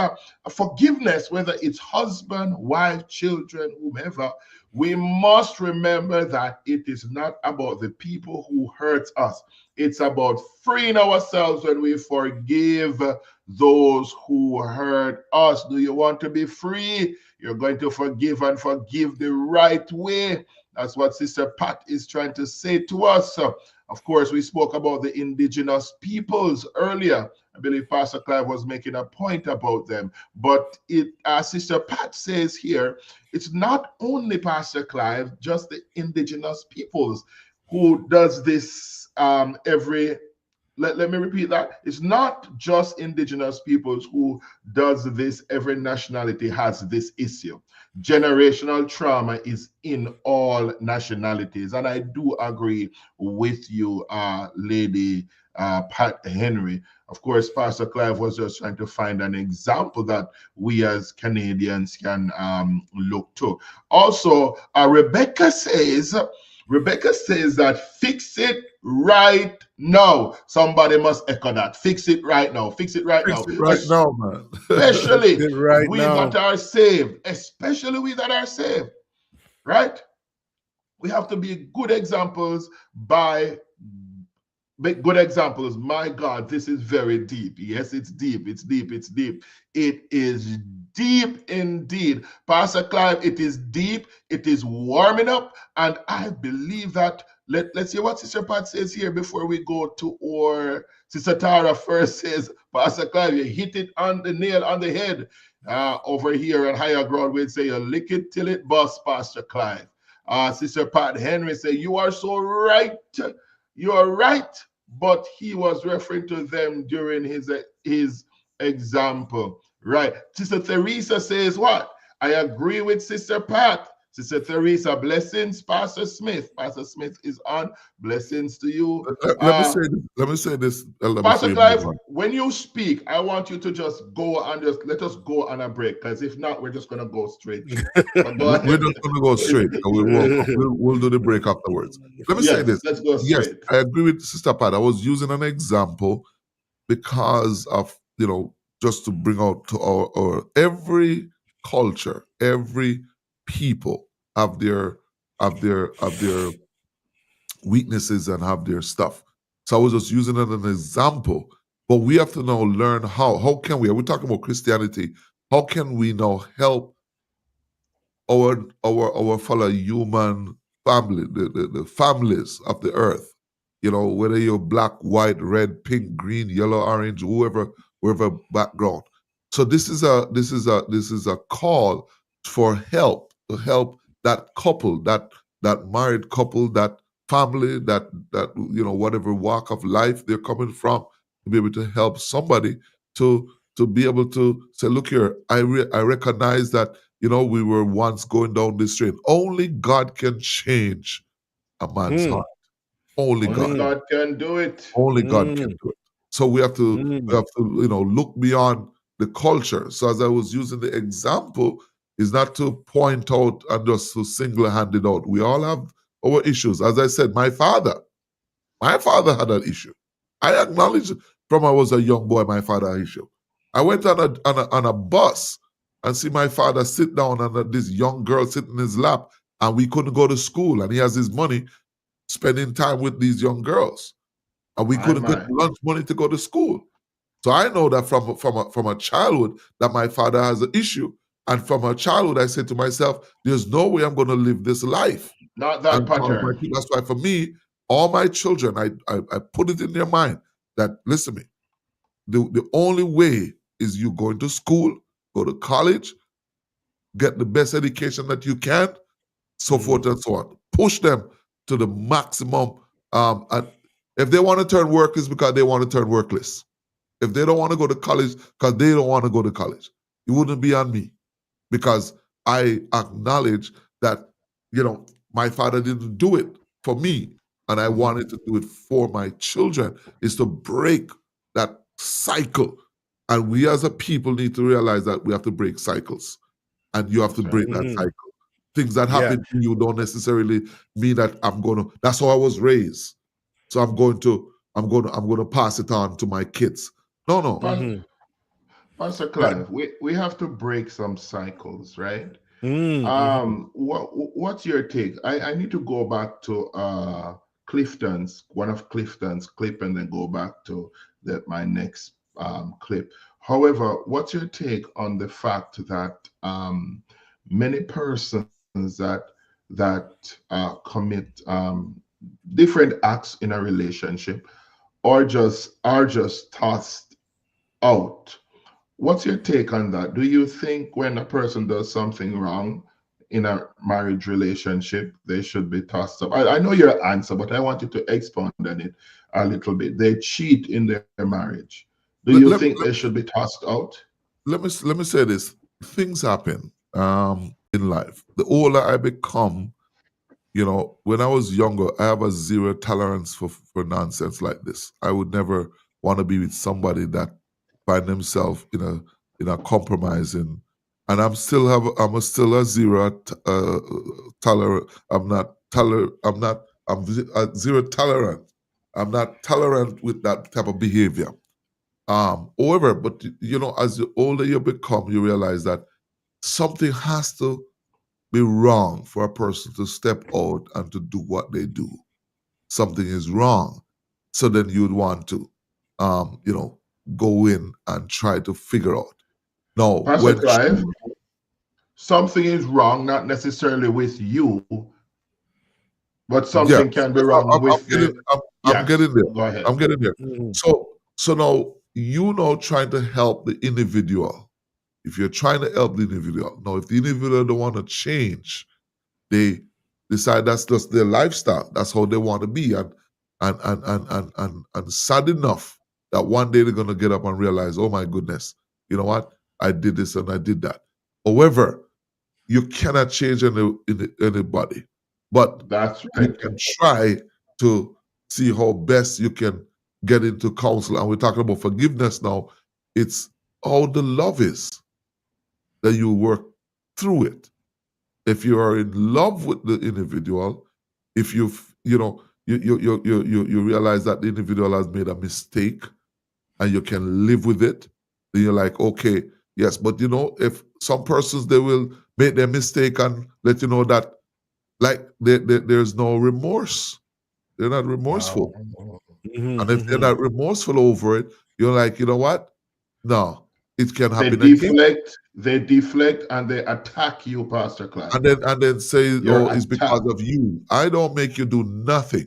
forgiveness, whether it's husband, wife, children, whomever, we must remember that it is not about the people who hurt us. It's about freeing ourselves when we forgive those who hurt us. Do you want to be free? You're going to forgive and forgive the right way. That's what Sister Pat is trying to say to us. Of course, we spoke about the indigenous peoples earlier. I believe Pastor Clive was making a point about them. But as Sister Pat says here, it's not only Pastor Clive, just the indigenous peoples who does this every. Let me repeat that. It's not just indigenous peoples who does this. Every nationality has this issue. Generational trauma is in all nationalities. And I do agree with you, Lady Pat Henry. Of course, Pastor Clive was just trying to find an example that we as Canadians can look to. Also, Rebecca says that fix it right now. Somebody must echo that. Fix it right now. Fix it right now. Fix it right now, man. Especially right we now. that are saved. Especially we that are saved. Right? We have to be good examples by good examples. My God, this is very deep. Yes, it's deep. It's deep. It's deep. It is deep indeed. Pastor Clive, it is deep. It is warming up. And I believe that, let's hear what Sister Pat says here before we go to our Sister Tara first says, Pastor Clive, you hit it on the nail on the head. Over here at Higher Ground, we'd say you lick it till it busts, Pastor Clive. Sister Pat Henry said, "You are so right. You are right." But he was referring to them during his example, right? Sister Teresa says, "What? I agree with Sister Pat." Sister Teresa, blessings, Pastor Smith. Pastor Smith is on. Blessings to you. Let me say this, Elder, before Pastor you move Clive, on. when you speak, I want you to just go and just let us go on a break, because if not, we're just going to go straight through. But go We're ahead. just going to go straight. And we'll do the break afterwards. Let me say Yes, this. let's go Yes, straight. I agree with Sister Pat. I was using an example because of, just to bring out to our every culture, every people have their weaknesses and have their stuff. So I was just using it as an example. But we have to now learn how can we, are we talking about Christianity? How can we now help our fellow human family, the families of the earth, whether you're black, white, red, pink, green, yellow, orange, whoever background. So this is a call for help, to help that couple, that married couple, that family, that whatever walk of life they're coming from, to be able to help somebody to be able to say, look here, I recognize that we were once going down this street. Only God can change a man's heart. Only Only God. God can do it. Only God can do it. So we have to look beyond the culture. So as I was using the example, is not to point out and just to single-handed out. We all have our issues. As I said, my father had an issue. I acknowledge from I was a young boy, my father had an issue. I went on a bus and see my father sit down and this young girl sit in his lap, and we couldn't go to school, and he has his money spending time with these young girls, and we My, couldn't get my. lunch money to go to school. So I know that from a childhood that my father has an issue, and from a childhood I said to myself, "There's no way I'm going to live this life." Not that And pattern. that's why for me, all my children, I put it in their mind that, listen to me, the only way is you going to school, go to college, get the best education that you can, so forth and so on. Push them to the maximum. And if they want to turn workless, because they want to turn workless. If they don't want to go to college because they don't want to go to college, it wouldn't be on me, because I acknowledge that, my father didn't do it for me, and I wanted to do it for my children, is to break that cycle. And we as a people need to realize that we have to break cycles, and you have to That's right. break that cycle. Things that Yeah. happen to you don't necessarily mean that that's how I was raised. So I'm going to pass it on to my kids. No. Pastor Yeah. Clive, we have to break some cycles, right? Mm-hmm. What's your take? I need to go back to Clifton's, one of Clifton's clip, and then go back to my next clip. However, what's your take on the fact that many persons that commit different acts in a relationship are just tossed out? What's your take on that? Do you think when a person does something wrong in a marriage relationship, they should be tossed up? I know your answer, but I want you to expound on it a little bit. They cheat in their marriage. Do you Let, let, think they should be tossed out? let me say this. Things happen in life. The older I become, when I was younger, I have a zero tolerance for nonsense like this. I would never want to be with somebody that find themselves in a compromising. And I'm still a zero tolerant. I'm zero tolerant. I'm not tolerant with that type of behavior. However, but as the older you become, you realize that something has to be wrong for a person to step out and to do what they do. Something is wrong. So then you'd want to, go in and try to figure out. No, Pastor when Clive, something is wrong, not necessarily with you, but yeah, something can be wrong I'm with getting, the. I'm Yes, getting there. go ahead. I'm getting there. Mm-hmm. So now trying to help the individual. If you're trying to help the individual, now if the individual don't want to change, they decide that's just their lifestyle. That's how they want to be, and sad enough that one day they're gonna get up and realize, oh my goodness, you know what? I did this and I did that. However, you cannot change anybody, but That's you right. can try to see how best you can get into counsel. And we're talking about forgiveness now. It's how the love is that you work through it. If you are in love with the individual, if you realize that the individual has made a mistake and you can live with it, then you're like, okay, yes. But if some persons, they will make their mistake and let you know that, like, there's no remorse. They're not remorseful. And if they're not remorseful over it, you're like, you know what? No, it can They happen again. deflect, and they attack you, Pastor Clyde. And then say, You're oh, it's because attacked. of you. I don't make you do nothing,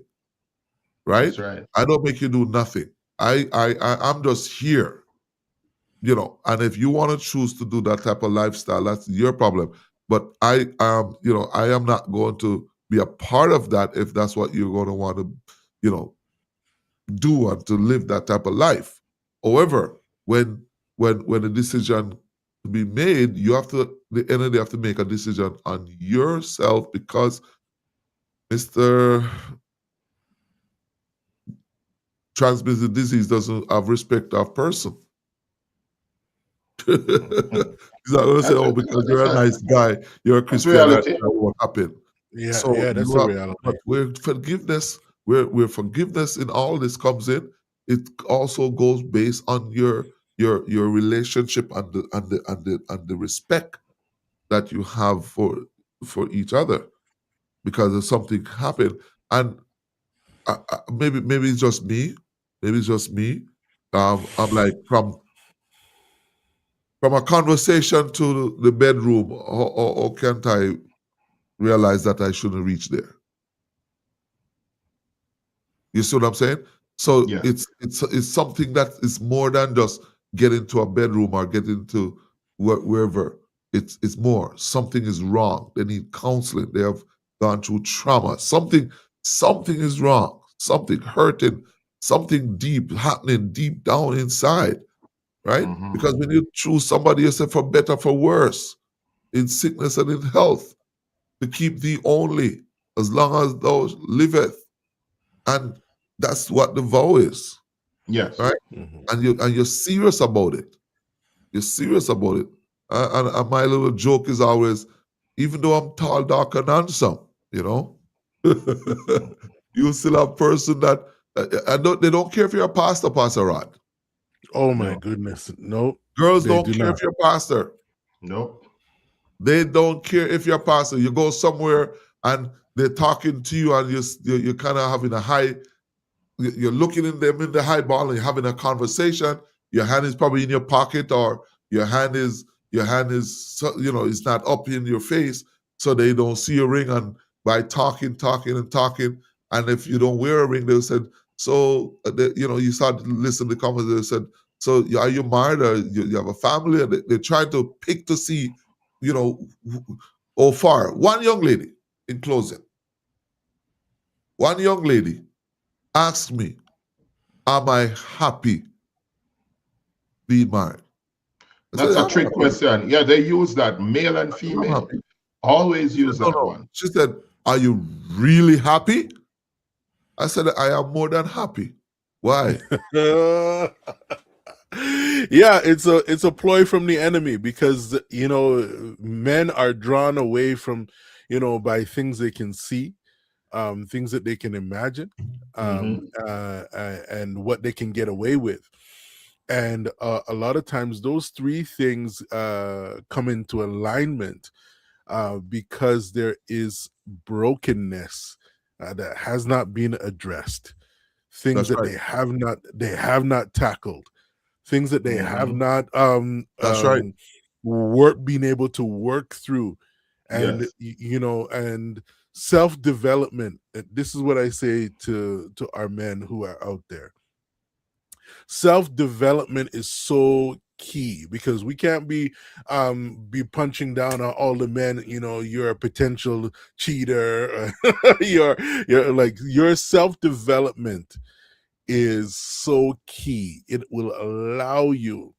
right? That's right. I don't make you do nothing. I'm just here, And if you want to choose to do that type of lifestyle, that's your problem. But I am not going to be a part of that if that's what you're going to want to, do and to live that type of life. However, when a decision to be made, the entity have to make a decision on yourself, because Mr. Transmitted disease doesn't have respect of person. He's not going to say, oh, because you're a nice guy, you're a That's Christian, that reality. won't happen. Yeah, So yeah, that's the reality. but where forgiveness, where forgiveness in all this comes in, it also goes based on your relationship and the respect that you have for each other. Because if something happened, and maybe it's just me, I'm like, from a conversation to the bedroom, or can't I realize that I shouldn't reach there? You see what I'm saying? So Yeah. it's something that is more than just get into a bedroom or get into wherever. It's more. Something is wrong. They need counseling. They have gone through trauma. Something is wrong. Something hurting. Something deep happening deep down inside, right? Mhm. Because when you choose somebody, you say, for better, for worse, in sickness and in health, to keep thee only, as long as thou liveth. And that's what the vow is, Yes. right? And you're serious about it. You're serious about it. And my little joke is always, even though I'm tall, dark, and handsome, you still have person that they don't care if you're a pastor, Pastor Rod. Oh my No. goodness, no, Girls they don't do care not. if you're a pastor. Nope. They don't care if you're a pastor. You go somewhere and they're talking to you, and you're kind of having a high. You're looking in them in the highball and you're having a conversation. Your hand is probably in your pocket, or your hand is it's not up in your face, so they don't see a ring. And by talking, and if you don't wear a ring, they said, so you start to listen to the conversation. They said, so are you married, or you have a family? And they try to pick to see, how far. One young lady, in closing, asked me, am I happy being married? I said, That's a I'm trick happy. question. Yeah, they use that, male and I'm female. happy. Always She use said, no, that no. one. She said, are you really happy? I said, I am more than happy. Why? Yeah, it's a ploy from the enemy, because men are drawn away from by things they can see, things that they can imagine, and what they can get away with. And a lot of times those three things come into alignment because there is brokenness that has not been addressed, things That's that right. they have not tackled, things that they have not That's right. being able to work through. And Yes. and self-development. This is what I say to our men who are out there. Self-development is so key, because we can't be punching down on all the men. You're a potential cheater. you're like, your self-development is so key. It will allow you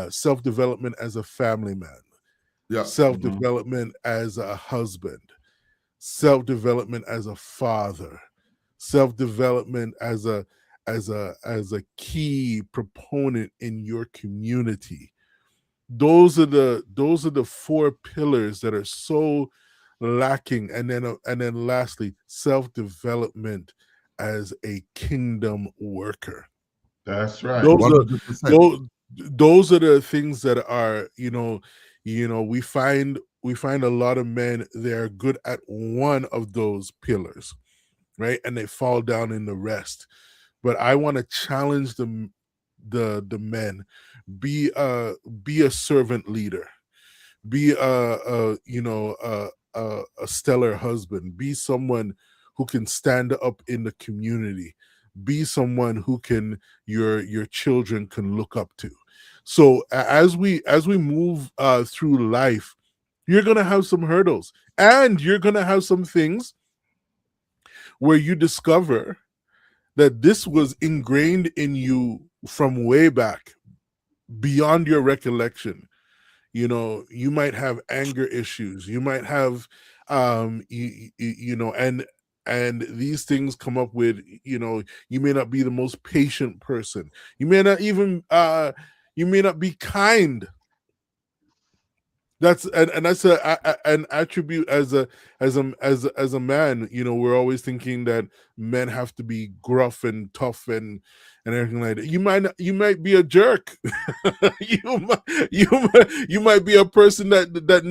self-development as a family man, Yeah. self-development as a husband, self-development as a father, self-development as a key proponent in your community. Those are the four pillars that are so lacking. And then lastly, self-development as a kingdom worker. That's right. Those are 100%. those are the things that are, we find a lot of men, they're good at one of those pillars, right? And they fall down in the rest. But I want to challenge the men. Be a servant leader. Be a stellar husband. Be someone who can stand up in the community. Be someone who can your children can look up to. So as we move through life, you're gonna have some hurdles, and you're gonna have some things where you discover that this was ingrained in you from way back, beyond your recollection. You might have anger issues, you might have and these things come up with, you may not be the most patient person, you may not even you may not be kind. That's an attribute as a man. We're always thinking that men have to be gruff and tough and everything like that. You might be a jerk. You might be a person that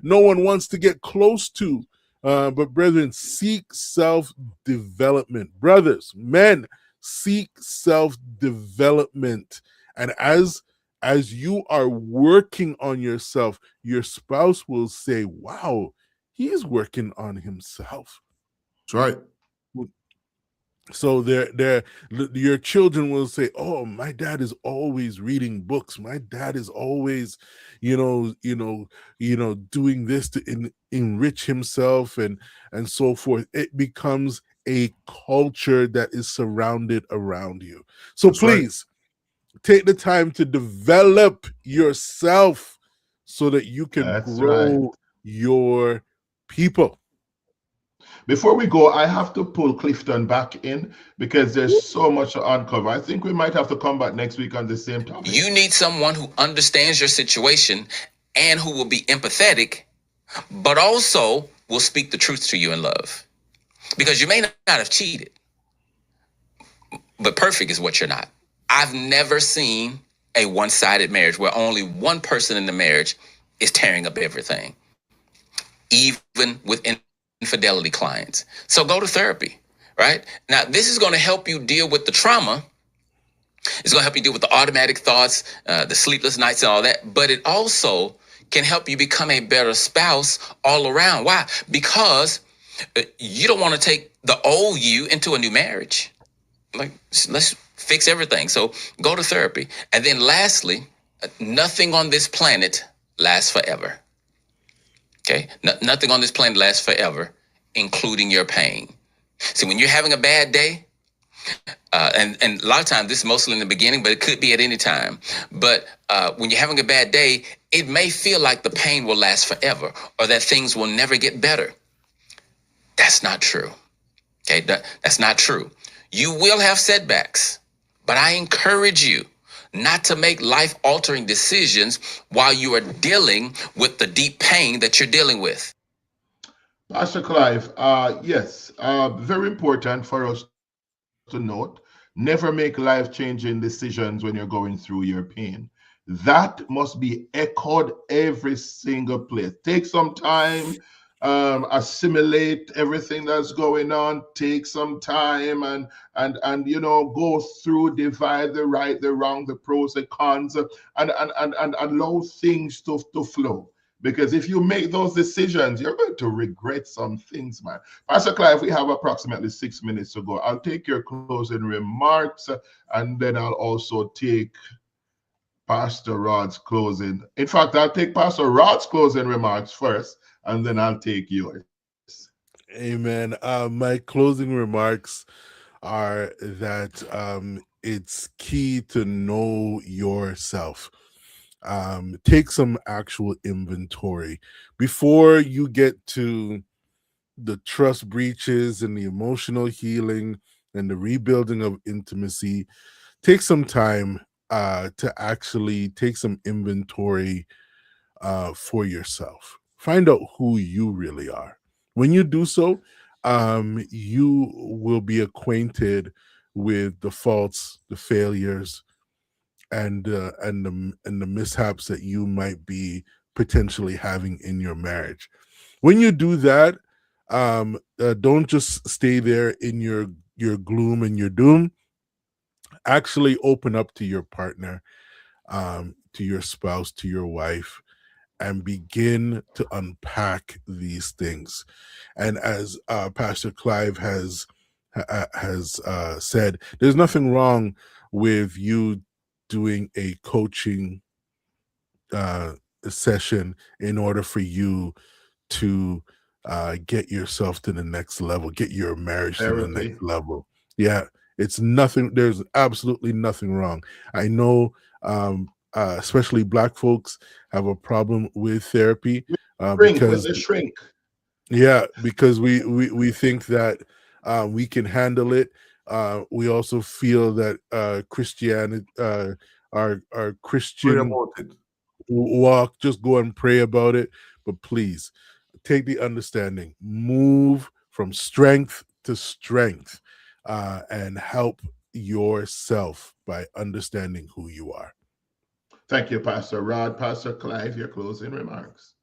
no one wants to get close to. But brethren, seek self-development. Brothers, men, seek self-development. And as you are working on yourself, your spouse will say, wow, he's working on himself. That's right. So your children will say, oh, my dad is always reading books, my dad is always doing this to enrich himself and so forth. It becomes a culture that is surrounded around you. So That's right. please take the time to develop yourself so that you can That's grow right. your people. Before we go, I have to pull Clifton back in because there's so much to uncover. I think we might have to come back next week on the same topic. You need someone who understands your situation and who will be empathetic, but also will speak the truth to you in love. Because you may not have cheated, but perfect is what you're not. I've never seen a one-sided marriage where only one person in the marriage is tearing up everything, even with infidelity clients. So go to therapy, right? Now, this is going to help you deal with the trauma. It's going to help you deal with the automatic thoughts, the sleepless nights and all that. But it also can help you become a better spouse all around. Why? Because you don't want to take the old you into a new marriage. Like, let's fix everything. So go to therapy. And then lastly, nothing on this planet lasts forever. Okay? Nothing on this planet lasts forever, including your pain. See, when you're having a bad day, and a lot of times this is mostly in the beginning, but it could be at any time. But when you're having a bad day, it may feel like the pain will last forever or that things will never get better. That's not true. Okay, that's not true. You will have setbacks, but I encourage you not to make life-altering decisions while you are dealing with the deep pain that you're dealing with. Pastor Clive, yes, very important for us to note. Never make life-changing decisions when you're going through your pain. That must be echoed every single place. Take some time, assimilate everything that's going on. Take some time and go through, divide the right, the wrong, the pros, the cons, and allow things to flow. Because if you make those decisions, you're going to regret some things, man. Pastor Clive, we have approximately 6 minutes to go. I'll take your closing remarks, and then I'll also take Pastor Rod's closing. In fact, I'll take Pastor Rod's closing remarks first, and then I'll take yours. Amen. My closing remarks are that it's key to know yourself. Take some actual inventory before you get to the trust breaches and the emotional healing and the rebuilding of intimacy. Take some time to actually take some inventory for yourself. Find out who you really are. When you do so, you will be acquainted with the faults, the failures, and the mishaps that you might be potentially having in your marriage. When you do that, don't just stay there in your gloom and your doom. Actually, open up to your partner, to your spouse, to your wife, and begin to unpack these things. And as Pastor Clive has said, there's nothing wrong with you doing a coaching uh, session in order for you to get yourself to the next level, get your marriage to the next Therapy. level. Yeah, it's nothing. There's absolutely nothing wrong. I know, especially Black folks have a problem with therapy Shrink with because the shrink. yeah, because we think that we can handle it. We also feel that Christianity, our Pray Christian about it. walk, just go and pray about it. But please take the understanding, move from strength to strength, and help yourself by understanding who you are. Thank you, Pastor Rod. Pastor Clive, your closing remarks.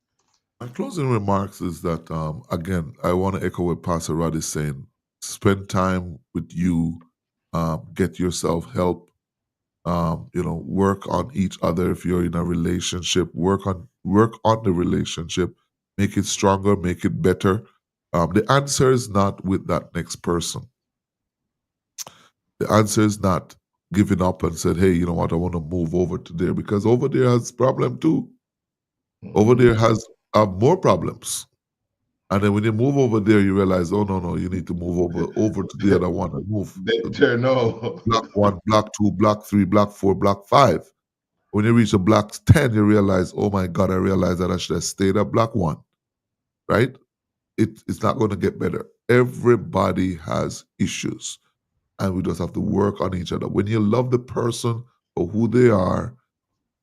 My closing remarks is that again, I want to echo what Pastor Rod is saying. Spend time with you, get yourself help. Work on each other. If you're in a relationship, work on the relationship, make it stronger, make it better. The answer is not with that next person. The answer is not giving up and said, hey, you know what, I want to move over to there, because over there has problem too. Over there has more problems. And then when you move over there, you realize, oh no, you need to move over to the other one and move Better no. block one, block two, block three, block four, block five. When you reach a block 10, you realize, oh my God, I realized that I should have stayed at block one, right? It's not going to get better. Everybody has issues, and we just have to work on each other. When you love the person for who they are,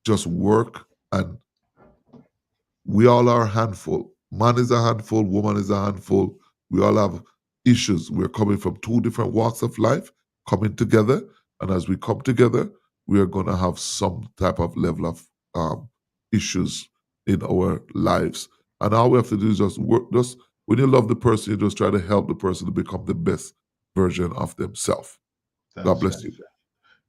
just work, and we all are a handful. Man is a handful, woman is a handful. We all have issues. We're coming from two different walks of life, coming together. And as we come together, we are going to have some type of level of issues in our lives. And all we have to do is just work. Just when you love the person, you just try to help the person to become the best version of themselves. God That's bless right. you.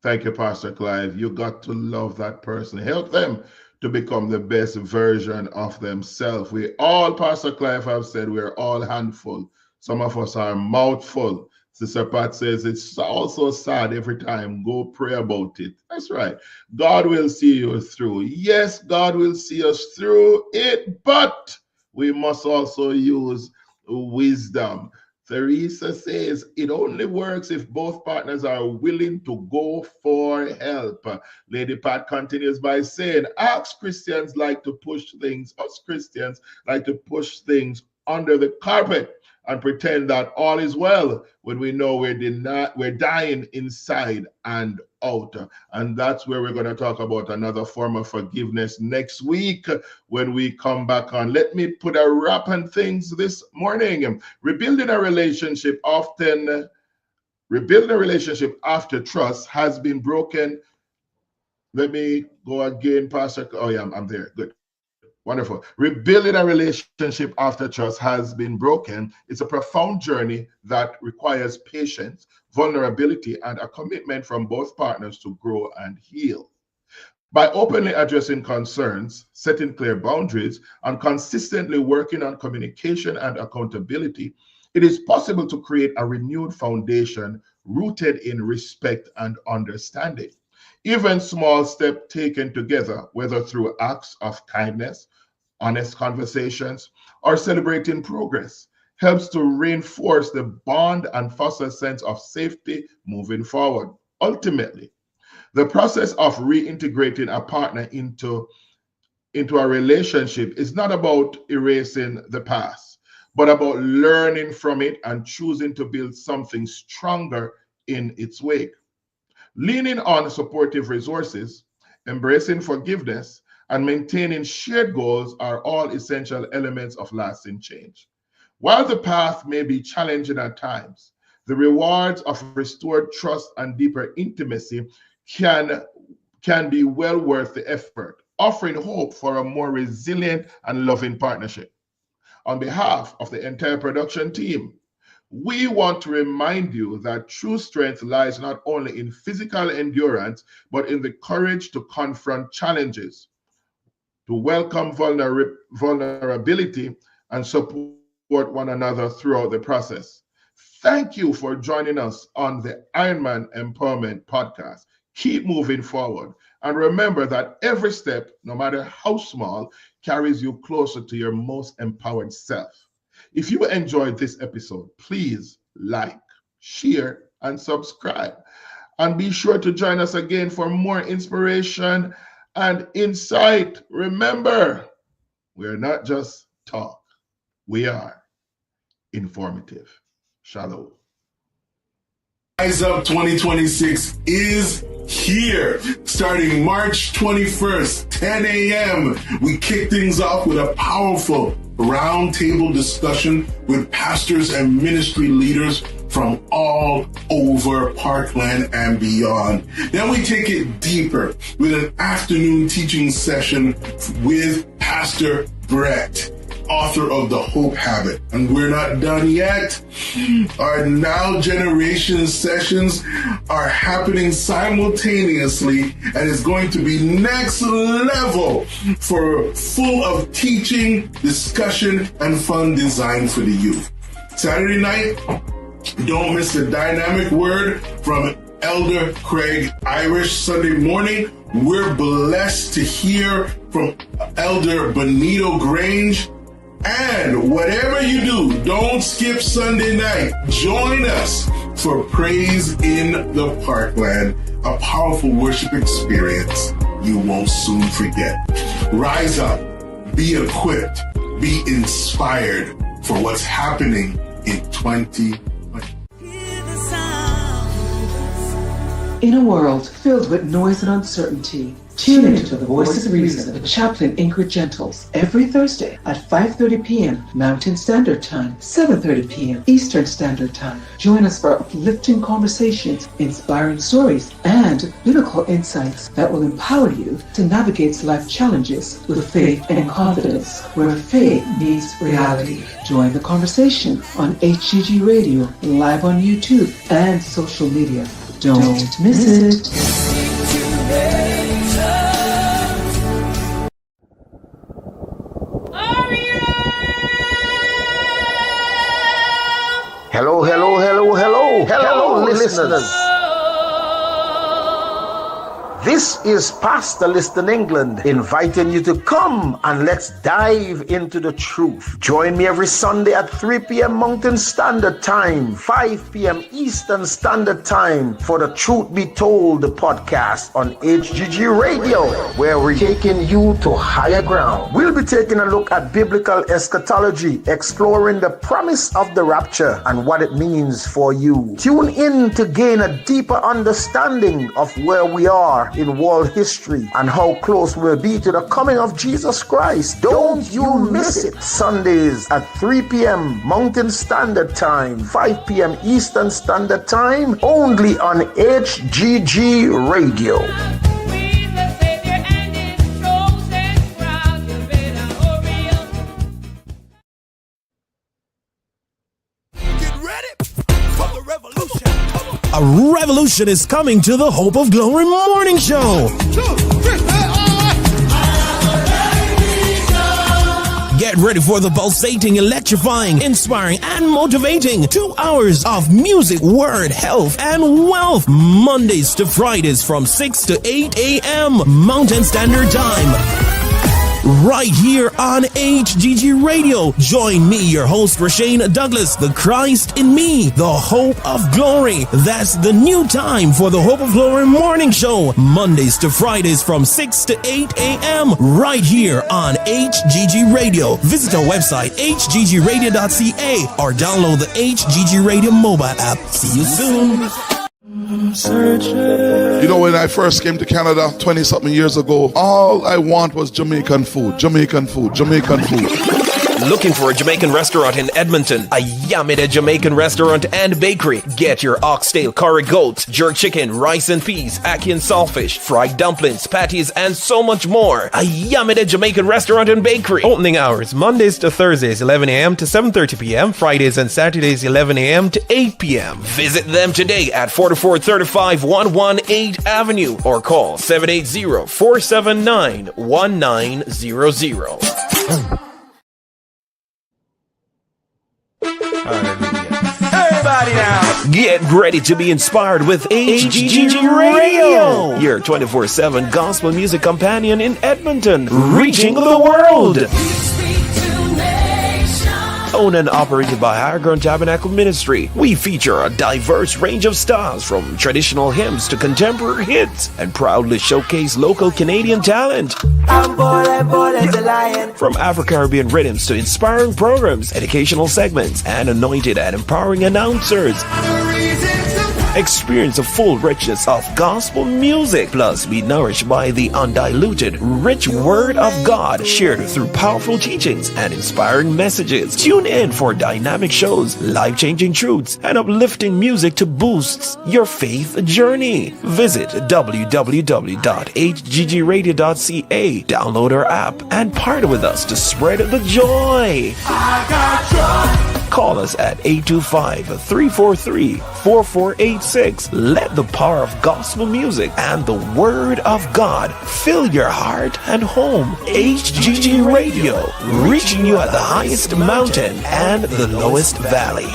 Thank you, Pastor Clive. You got to love that person. Help them to become the best version of themselves. We all, Pastor Clive, have said we're all handful. Some of us are mouthful. Sister Pat says it's also sad every time. Go pray about it. That's right. God will see you through. Yes, God will see us through it, but we must also use wisdom. Teresa says it only works if both partners are willing to go for help. Lady Pat continues by saying, us Christians like to push things under the carpet and pretend that all is well when we know we're dying inside and out. And that's where we're going to talk about another form of forgiveness next week when we come back on. Let me put a wrap on things this morning. Rebuilding a relationship after trust has been broken. Let me go again, Pastor. Oh, yeah, I'm there. Good. Wonderful. Rebuilding a relationship after trust has been broken. It's a profound journey that requires patience, vulnerability, and a commitment from both partners to grow and heal. By openly addressing concerns, setting clear boundaries, and consistently working on communication and accountability, it is possible to create a renewed foundation rooted in respect and understanding. Even small steps taken together, whether through acts of kindness, honest conversations, or celebrating progress, helps to reinforce the bond and foster a sense of safety moving forward. Ultimately, the process of reintegrating a partner into a relationship is not about erasing the past, but about learning from it and choosing to build something stronger in its wake. Leaning on supportive resources, embracing forgiveness, and maintaining shared goals are all essential elements of lasting change. While the path may be challenging at times, the rewards of restored trust and deeper intimacy can be well worth the effort, offering hope for a more resilient and loving partnership. On behalf of the entire production team, we want to remind you that true strength lies not only in physical endurance, but in the courage to confront challenges, to welcome vulnerability, and support one another throughout the process. Thank you for joining us on the Ironman Empowerment Podcast. Keep moving forward. And remember that every step, no matter how small, carries you closer to your most empowered self. If you enjoyed this episode, please like, share, and subscribe. And be sure to join us again for more inspiration and insight. Remember, we're not just talk, we are informative. Shalom. Rise Up 2026 is here. Starting March 21st, 10 a.m., we kick things off with a powerful roundtable discussion with pastors and ministry leaders from all over Parkland and beyond. Then we take it deeper with an afternoon teaching session with Pastor Brett, author of The Hope Habit. And we're not done yet. Our Now Generation sessions are happening simultaneously and is going to be next level for full of teaching, discussion, and fun designed for the youth. Saturday night, don't miss the dynamic word from Elder Craig Irish. Sunday morning, we're blessed to hear from Elder Benito Grange. And whatever you do, don't skip Sunday night. Join us for Praise in the Parkland, a powerful worship experience you won't soon forget. Rise up, be equipped, be inspired for what's happening in 2020. In a world filled with noise and uncertainty, tune into the Voices of Reason with Chaplain Ingrid Gentles every Thursday at 5:30 p.m. Mountain Standard Time, 7:30 p.m. Eastern Standard Time. Join us for uplifting conversations, inspiring stories, and biblical insights that will empower you to navigate life challenges with faith and confidence, where faith meets reality. Join the conversation on HGG Radio, live on YouTube, and social media. Don't miss it. Hello, listeners. This is Pastor Liston England inviting you to come and let's dive into the truth. Join me every Sunday at 3 p.m. Mountain Standard Time, 5 p.m. Eastern Standard Time for the Truth Be Told podcast on HGG Radio, where we're taking you to higher ground. We'll be taking a look at biblical eschatology, exploring the promise of the rapture and what it means for you. Tune in to gain a deeper understanding of where we are in world history and how close we'll be to the coming of Jesus Christ. Don't you miss it. Sundays at 3 p.m. Mountain Standard Time, 5 p.m. Eastern Standard Time, only on HGG Radio. A revolution is coming to the Hope of Glory Morning Show. Get ready for the pulsating, electrifying, inspiring, and motivating 2 hours of music, word, health, and wealth. Mondays to Fridays from 6 to 8 a.m. Mountain Standard Time. Right here on HGG Radio. Join me, your host, Rashane Douglas, the Christ in me, the hope of glory. That's the new time for the Hope of Glory morning show. Mondays to Fridays from 6 to 8 a.m. right here on HGG Radio. Visit our website, hggradio.ca, or download the HGG Radio mobile app. See you soon. You know, when I first came to Canada 20-something years ago, all I want was Jamaican food, Jamaican food, Jamaican food. Looking for a Jamaican restaurant in Edmonton? A Yamida Jamaican restaurant and bakery. Get your oxtail, curry goat, jerk chicken, rice and peas, ackee and saltfish, fried dumplings, patties, and so much more. A Yamida Jamaican restaurant and bakery. Opening hours Mondays to Thursdays 11 a.m. to 7:30 p.m. Fridays and Saturdays 11 a.m. to 8 p.m. Visit them today at 4435 118 Avenue or call 780-479-1900. Everybody now, get ready to be inspired with HGG Radio, your 24/7 gospel music companion in Edmonton, reaching the world. Owned and operated by Higher Ground Tabernacle Ministry, we feature a diverse range of styles from traditional hymns to contemporary hits and proudly showcase local Canadian talent. From Afro-Caribbean rhythms to inspiring programs, educational segments, and anointed and empowering announcers. Experience the full richness of gospel music. Plus, be nourished by the undiluted, rich word of God shared through powerful teachings and inspiring messages. Tune in for dynamic shows, life-changing truths, and uplifting music to boost your faith journey. Visit www.hggradio.ca, download our app, and partner with us to spread the joy. I got joy. Call us at 825-343-4486. Let the power of gospel music and the word of God fill your heart and home. HGG Radio, reaching you at the highest mountain and the lowest valley.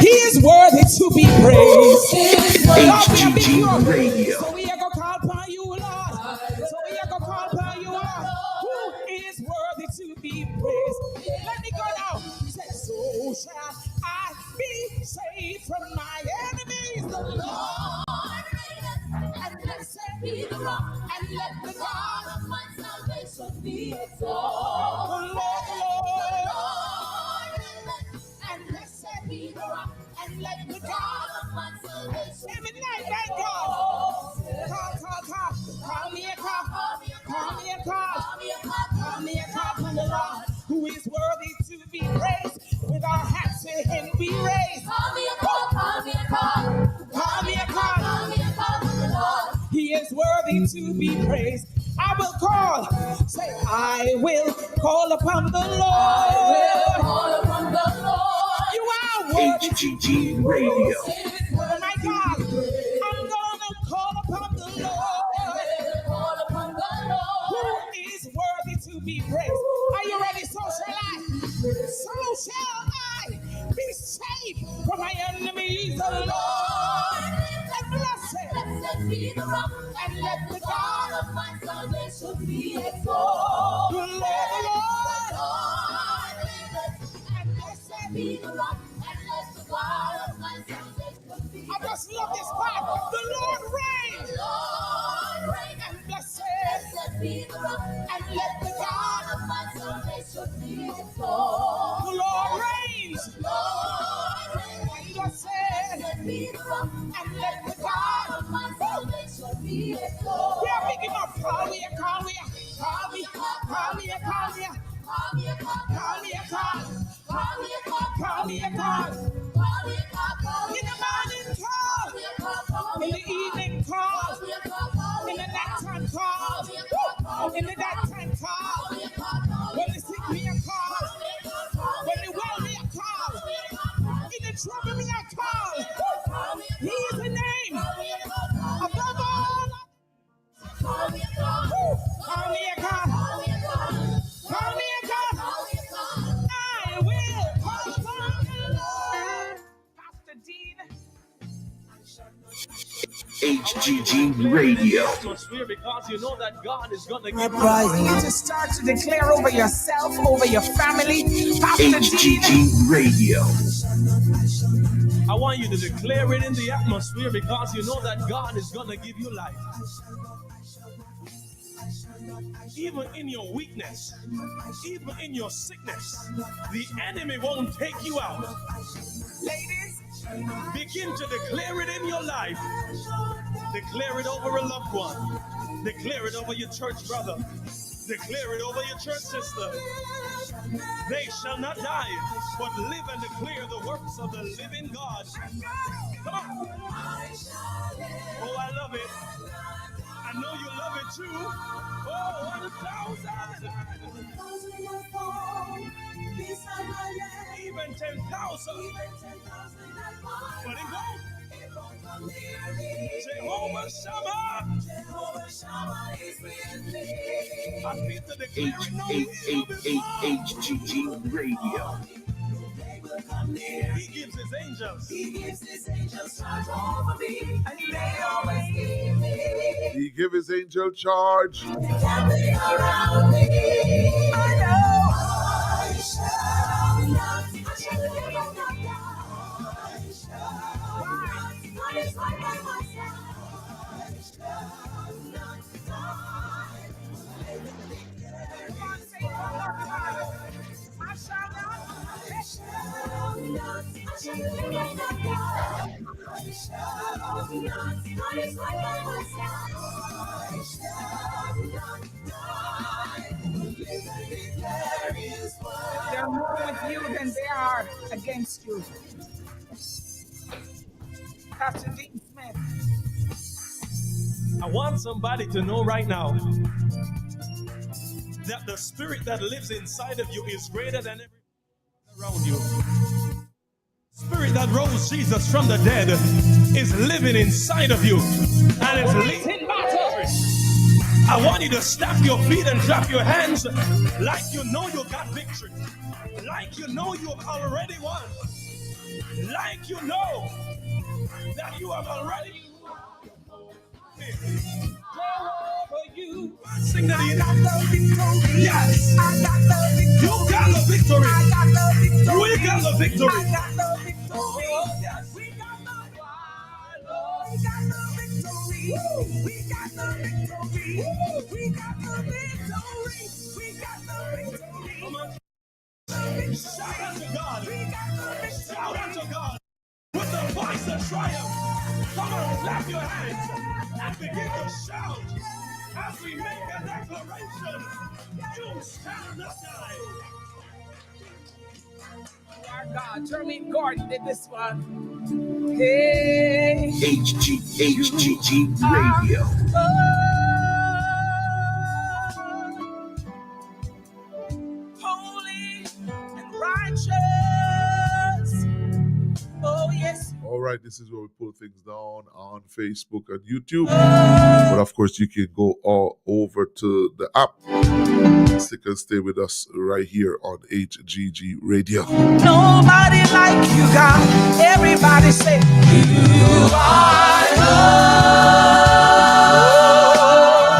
He is worthy to be praised. HGG Radio. Let me go now. Say, so shall I be saved from my enemies. The Lord and blessed be the rock, and let the God of my salvation be exalted. The Lord and blessed be the rock, and let the God of my salvation. Every night, thank God. Call me a call. Call me a call. Call me a call from the Lord, who is worthy to be praised. With our hats to him we raise. Call me a call, call me a call. Call me a call, call me a call from the Lord. He is worthy to be praised. I will call, say I will call upon the Lord. I will call upon the Lord. You are worthy. HGG Radio. Oh my God, I'm gonna call upon the Lord. I will call upon the Lord, who is worthy to be praised. Are you ready? So shall I. So shall I be saved from my enemies, the Lord. And blessed be the rock, and let the God of my salvation be exalted. The Lord, and blessed be the rock, and let the God of my salvation be exalted. I just love this part. The Lord reigns. The Lord reigns, and blessed be the rock, and let the God of my salvation be exalted. The Lord reigns. The Lord reigns, and blessed be the rock, and let the God of my salvation be exalted. We are picking up. Call me a call me a call me a call me a call me a call me a call me a call call me a call call me a call call me a call in the morning call in the evening call in the nighttime call in the nighttime call when they sick me a call when they well me a call in the trouble me a call. He is the name. HGG Radio. Because you know that God is going to give You just start to declare over yourself, over your family. HGG Radio. I want you to declare it in the atmosphere because you know that God is going to give you life. Even in your weakness, even in your sickness, the enemy won't take you out. Ladies, begin to declare it in your life. Declare it over a loved one. Declare it over your church brother. Declare it over your church sister. They shall not die, but live and declare the works of the living God. Come on. Oh, I love it. I know you love it too. Oh, 1,000. Even 10,000. But it won't. Jehovah Shammah is with me. I feel the declaring HGG Radio. He gives his angels charge over me, and they always keep me. He give his angel charge. Camping around me. I know I shall not die. I shall not is right by my side. I shall not die. Everyone say one more time. I shall not die. I shall not die. I shall not is right by my side. I shall not die. There are more with you than there are against you. Pastor Dean Smith. I want somebody to know right now that the spirit that lives inside of you is greater than everything around you. Spirit that rose Jesus from the dead is living inside of you and it's leading battle. I want you to stamp your feet and clap your hands like you know you got victory, like you know you have already won, like you know that you have already you. Sing that again. Yes. I got the victory. You got the victory. I got the victory. We got the victory. I got the victory. Oh, yes. We got the victory. We got the victory. We got the victory. We got the victory. Shout out to God. Shout out to God. With the voice of triumph. Come on, clap your hands and begin to shout as we make a declaration. You shall not die. Our God, Jermaine Gordon did this one. Hey, HGG Radio. Holy and righteous. Oh, yes. All right, this is where we pull things down on Facebook and YouTube. But of course, you can go all over to the app. Stick and stay with us right here on HGG Radio. Nobody like you, God. Everybody say, you are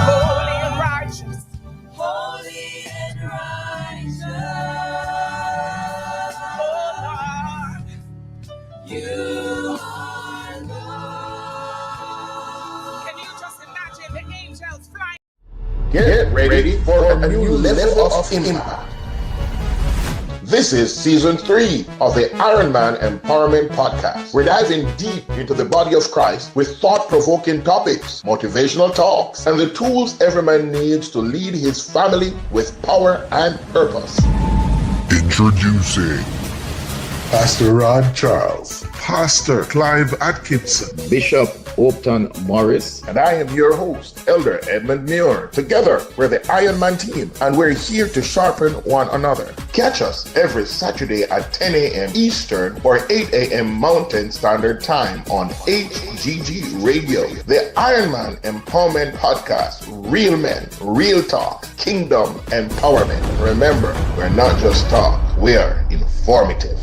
holy and righteous. Holy and righteous. Oh, Lord. You are Lord. Can you just imagine the angels flying? Get ready for a new level of impact. This is season 3 of the Iron Man Empowerment Podcast. We're diving deep into the body of Christ with thought-provoking topics, motivational talks, and the tools every man needs to lead his family with power and purpose. Introducing Pastor Rod Charles, Pastor Clive Atkinson, Bishop Upton Morris, And I am your host, Elder Edmund Muir. Together, we're the Iron Man team, and we're here to sharpen one another. Catch us every Saturday at 10 a.m. Eastern or 8 a.m. Mountain Standard Time on HGG Radio, the Iron Man Empowerment Podcast. Real men, real talk, kingdom empowerment. Remember, we're not just talk, we are informative.